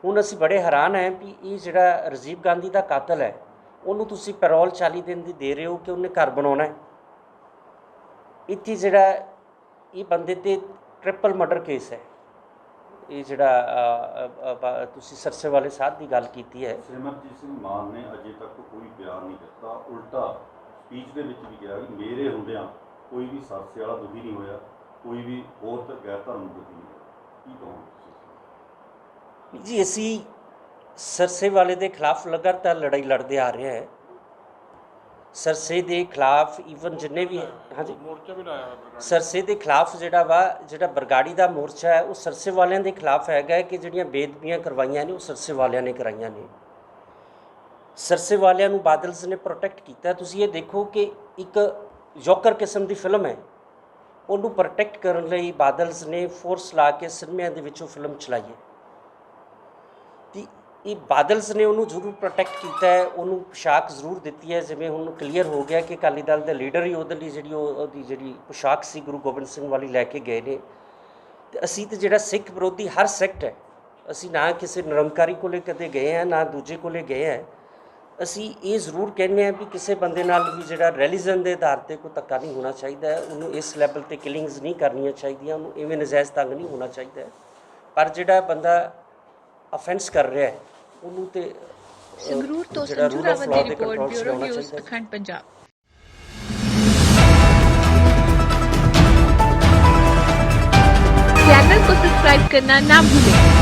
ਹੁਣ ਅਸੀਂ ਬੜੇ ਹੈਰਾਨ ਹੈ ਵੀ ਇਹ ਜਿਹੜਾ ਰਾਜੀਵ ਗਾਂਧੀ ਦਾ ਕਾਤਲ ਹੈ, ਉਹਨੂੰ ਤੁਸੀਂ ਪੈਰੋਲ 40 ਦਿਨ ਦੀ ਦੇ ਰਹੇ ਹੋ ਕਿ ਉਹਨੇ ਘਰ ਬਣਾਉਣਾ ਹੈ। ਇੱਥੇ ਜਿਹੜਾ ਇਹ ਬੰਦੇ 'ਤੇ ਟ੍ਰਿਪਲ ਮਰਡਰ ਕੇਸ ਹੈ। ਇਹ ਜਿਹੜਾ ਤੁਸੀਂ ਸਰਸੇ ਵਾਲੇ ਸਾਹਿਬ ਦੀ ਗੱਲ ਕੀਤੀ ਹੈ, ਸਿਮਰਜੀਤ ਸਿੰਘ ਮਾਨ ਨੇ ਅਜੇ ਤੱਕ ਕੋਈ ਬਿਆਨ ਨਹੀਂ ਦਿੱਤਾ, ਉਲਟਾ ਸਪੀਚ ਦੇ ਵਿੱਚ ਵੀ ਕਿਹਾ ਕਿ ਮੇਰੇ ਹੁੰਦਿਆਂ ਕੋਈ ਵੀ ਸਰਸੇ ਵਾਲਾ ਦੁਖੀ ਨਹੀਂ ਹੋਇਆ, ਕੋਈ ਵੀ ਹੋਰ ਤਾਂ ਗੈਰ ਧਰਮ ਦੁਖੀ ਨਹੀਂ ਹੋਇਆ। ਕੀ ਕਹੋਗੇ ਜੀ? ਅਸੀਂ ਸਰਸੇ ਵਾਲੇ ਦੇ ਖਿਲਾਫ ਲਗਾਤਾਰ ਲੜਾਈ ਲੜਦੇ ਆ ਰਹੇ ਹਾਂ। ਸਰਸੇ ਦੇ ਖਿਲਾਫ ਈਵਨ ਜਿੰਨੇ ਵੀ ਹਾਂਜੀ ਮੋਰਚਾ ਵੀ ਲਾਇਆ ਹੋਇਆ ਸਰਸੇ ਦੇ ਖਿਲਾਫ ਜਿਹੜਾ ਬਰਗਾੜੀ ਦਾ ਮੋਰਚਾ ਹੈ, ਉਹ ਸਰਸੇ ਵਾਲਿਆਂ ਦੇ ਖਿਲਾਫ ਹੈਗਾ ਕਿ ਜਿਹੜੀਆਂ ਬੇਦਬੀਆਂ ਕਰਵਾਈਆਂ ਨੇ ਉਹ ਸਰਸੇ ਵਾਲਿਆਂ ਨੇ ਕਰਾਈਆਂ ਨੇ। ਸਰਸੇ ਵਾਲਿਆਂ ਨੂੰ ਬਾਦਲਸ ਨੇ ਪ੍ਰੋਟੈਕਟ ਕੀਤਾ। ਤੁਸੀਂ ਇਹ ਦੇਖੋ ਕਿ ਇੱਕ ਜੋਕਰ ਕਿਸਮ ਦੀ ਫਿਲਮ ਹੈ, ਉਹਨੂੰ ਪ੍ਰੋਟੈਕਟ ਕਰਨ ਲਈ ਬਾਦਲਸ ਨੇ ਫੋਰਸ ਲਾ ਕੇ ਸਿਨੇਮਿਆਂ ਦੇ ਵਿੱਚੋਂ ਫਿਲਮ ਚਲਾਈ ਹੈ। ਅਤੇ ਇਹ ਬਾਦਲਸ ਨੇ ਉਹਨੂੰ ਜ਼ਰੂਰ ਪ੍ਰੋਟੈਕਟ ਕੀਤਾ ਹੈ, ਉਹਨੂੰ ਪੁਸ਼ਾਕ ਜ਼ਰੂਰ ਦਿੱਤੀ ਹੈ। ਜਿਵੇਂ ਹੁਣ ਕਲੀਅਰ ਹੋ ਗਿਆ ਕਿ ਅਕਾਲੀ ਦਲ ਦੇ ਲੀਡਰ ਹੀ ਉਹਦੇ ਲਈ ਉਹਦੀ ਜਿਹੜੀ ਪੁਸ਼ਾਕ ਸੀ ਗੁਰੂ ਗੋਬਿੰਦ ਸਿੰਘ ਵਾਲੀ ਲੈ ਕੇ ਗਏ ਨੇ। ਅਤੇ ਅਸੀਂ ਤਾਂ ਜਿਹੜਾ ਸਿੱਖ ਵਿਰੋਧੀ ਹਰ ਸੈਕਟ ਹੈ, ਅਸੀਂ ਨਾ ਕਿਸੇ ਨਿਰੰਕਾਰੀ ਕੋਲੇ ਕਦੇ ਗਏ ਹਾਂ, ਨਾ ਦੂਜੇ ਕੋਲੇ ਗਏ ਹਾਂ। ਅਸੀਂ ਇਹ ਜ਼ਰੂਰ ਕਹਿੰਦੇ ਹਾਂ ਵੀ ਕਿਸੇ ਬੰਦੇ ਨਾਲ ਵੀ ਜਿਹੜਾ ਰਿਲੀਜਨ ਦੇ ਆਧਾਰ 'ਤੇ ਕੋਈ ਧੱਕਾ ਨਹੀਂ ਹੋਣਾ ਚਾਹੀਦਾ ਹੈ, ਉਹਨੂੰ ਇਸ ਲੈਵਲ 'ਤੇ ਕਿਲਿੰਗਸ ਨਹੀਂ ਕਰਨੀਆਂ ਚਾਹੀਦੀਆਂ, ਉਹਨੂੰ ਇਵੇਂ ਨਜਾਇਜ਼ ਤੰਗ ਨਹੀਂ ਹੋਣਾ ਚਾਹੀਦਾ ਹੈ। ਪਰ ਜਿਹੜਾ ਬੰਦਾ ਅਫੈਂਸ ਕਰ ਰਿਹਾ ਹੈ ਉਹਨੂੰ ਤੇ ਸੰਗਰੂਰ ਤੋਂ ਜਿਹੜਾ Sanju rule of Rawat law ਦੀ ਦੇ ਰਿਪੋਰਟ, ਕੰਟਰੋਲ 'ਚ ਬਿਊਰੋ ਹੋਣਾ ਨਿਊਜ਼, ਚਾਹੀਦਾ। ਅਖੰਡ ਪੰਜਾਬ। चैनल को सब्सक्राइब करना ना भूलें।